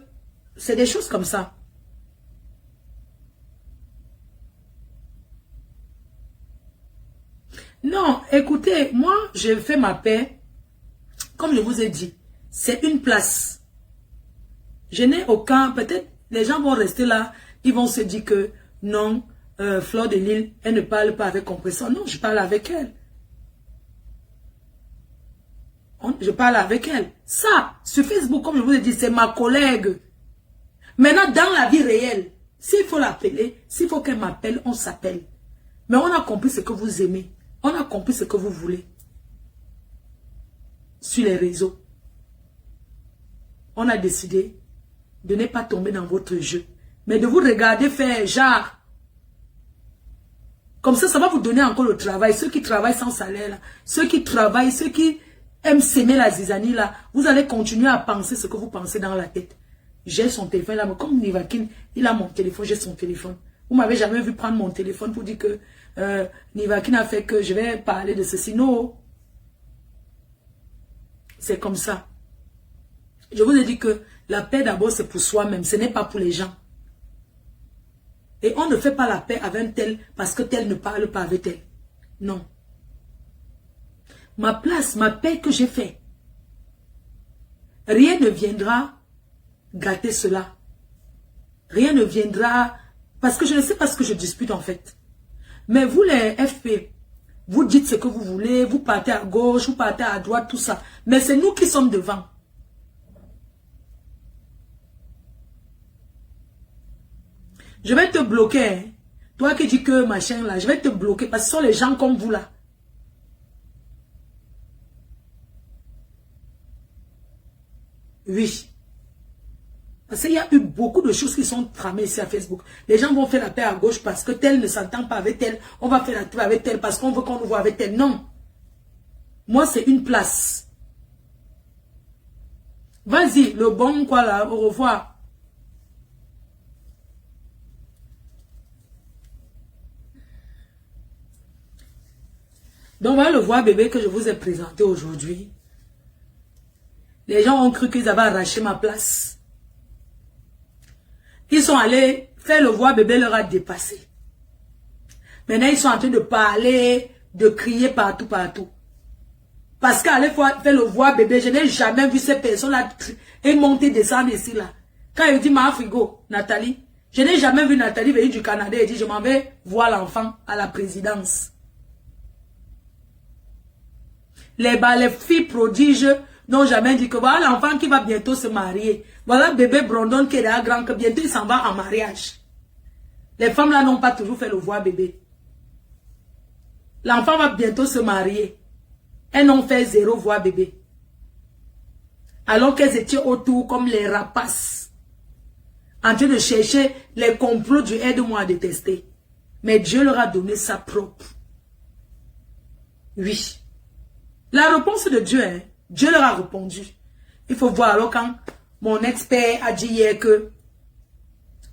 c'est des choses comme ça. Non, écoutez, moi, je fais ma paix. Comme je vous ai dit, c'est une place. Je n'ai aucun... Peut-être, les gens vont rester là. Ils vont se dire que non, Fleur de Lille, elle ne parle pas avec Compresseur. Non, je parle avec elle. Je parle avec elle. Ça, sur Facebook, comme je vous ai dit, c'est ma collègue. Maintenant, dans la vie réelle, s'il faut l'appeler, s'il faut qu'elle m'appelle, on s'appelle. Mais on a compris ce que vous aimez. On a compris ce que vous voulez. Sur les réseaux. On a décidé de ne pas tomber dans votre jeu. Mais de vous regarder faire genre. Comme ça va vous donner encore le travail. Ceux qui travaillent sans salaire, là, ceux qui travaillent, ceux qui aiment s'aimer la zizanie, là, vous allez continuer à penser ce que vous pensez dans la tête. J'ai son téléphone là, mais comme Nivakin, il a mon téléphone, j'ai son téléphone. Vous m'avez jamais vu prendre mon téléphone pour dire que Nivakin a fait que je vais parler de ceci. Non. C'est comme ça. Je vous ai dit que la paix d'abord c'est pour soi-même, ce n'est pas pour les gens. Et on ne fait pas la paix avec un tel parce que tel ne parle pas avec tel. Non. Ma place, ma paix que j'ai fait, rien ne viendra gâter cela. Rien ne viendra, parce que je ne sais pas ce que je dispute en fait. Mais vous les FP, vous dites ce que vous voulez, vous partez à gauche, vous partez à droite, tout ça. Mais c'est nous qui sommes devant. Je vais te bloquer. Hein. Toi qui dis que machin là, je vais te bloquer parce que ce sont les gens comme vous là. Oui. Parce qu'il y a eu beaucoup de choses qui sont tramées ici à Facebook. Les gens vont faire la paix à gauche parce que tel ne s'entend pas avec tel. On va faire la paix avec tel parce qu'on veut qu'on nous voit avec tel. Non. Moi, c'est une place. Vas-y, le bon quoi là, au revoir. Donc voilà le voix bébé que je vous ai présenté aujourd'hui. Les gens ont cru qu'ils avaient arraché ma place. Ils sont allés faire le voix bébé leur a dépassé. Maintenant ils sont en train de parler, de crier partout, partout. Parce qu'à aller faire le voix bébé, je n'ai jamais vu ces personnes-là et monter, descendre ici là. Quand il dit ma frigo, Nathalie, je n'ai jamais vu Nathalie venir du Canada et dire je m'en vais voir l'enfant à la présidence. Les filles prodiges n'ont jamais dit que voilà l'enfant qui va bientôt se marier. Voilà bébé Brandon qui est là grand, que bientôt il s'en va en mariage. Les femmes là n'ont pas toujours fait le voix bébé. L'enfant va bientôt se marier. Elles n'ont fait 0 voix bébé. Alors qu'elles étaient autour comme les rapaces. En train de chercher les complots du aide-moi à détester. Mais Dieu leur a donné sa propre. Oui. La réponse de Dieu, hein, Dieu leur a répondu. Il faut voir alors quand mon expert a dit hier que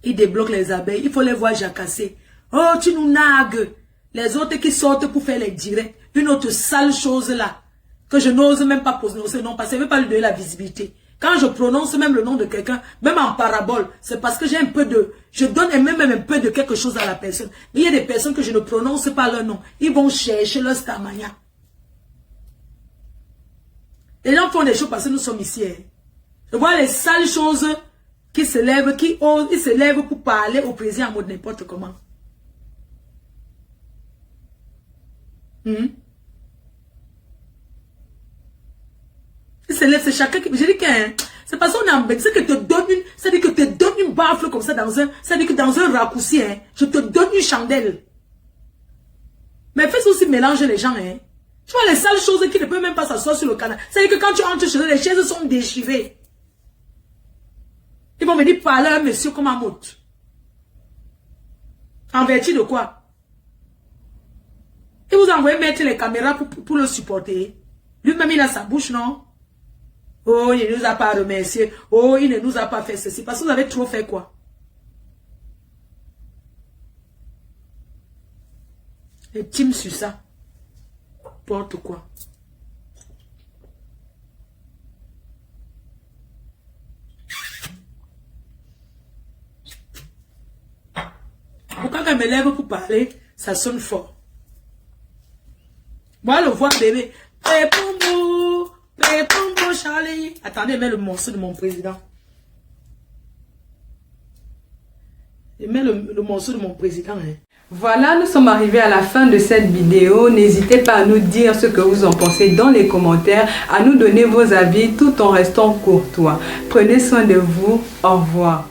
il débloque les abeilles, il faut les voir jacasser. Oh, tu nous nagues. Les autres qui sortent pour faire les directs. Une autre sale chose là, que je n'ose même pas prononcer, non, parce que je ne veux pas lui donner la visibilité. Quand je prononce même le nom de quelqu'un, même en parabole, c'est parce que j'ai un peu de... Je donne même un peu de quelque chose à la personne. Mais il y a des personnes que je ne prononce pas leur nom. Ils vont chercher leur stamania. Les gens font des choses parce que nous sommes ici. Hein. Je vois les sales choses qui se lèvent, qui osent, ils se lèvent pour parler au président en mode n'importe comment. Ils se lèvent, c'est chacun qui... Je dis que c'est parce qu'on est en bête, c'est que te donne une... C'est-à-dire que te donne une baffle comme ça dans un... C'est-à-dire que dans un raccourci, hein, je te donne une chandelle. Mais fais aussi mélanger les gens, hein. Tu vois les sales choses qui ne peuvent même pas s'asseoir sur le canapé. C'est-à-dire que quand tu entres chez eux, les chaises sont déchirées. Ils vont venir parler à un monsieur comme un mot. En vertu de quoi? Il vous a envoyé mettre les caméras pour le supporter. Lui-même, il a sa bouche, non? Oh, il ne nous a pas remercié. Oh, il ne nous a pas fait ceci. Parce que vous avez trop fait quoi? Et team sur ça. Porte quoi? Pourquoi quand je me lève pour parler, ça sonne fort? Moi, le voix bébé. Pépombo, Pépombo, Charlie. Attendez, mets le morceau de mon président. Je mets le morceau de mon président. Hein. Voilà, nous sommes arrivés à la fin de cette vidéo. N'hésitez pas à nous dire ce que vous en pensez dans les commentaires, à nous donner vos avis tout en restant courtois. Prenez soin de vous. Au revoir.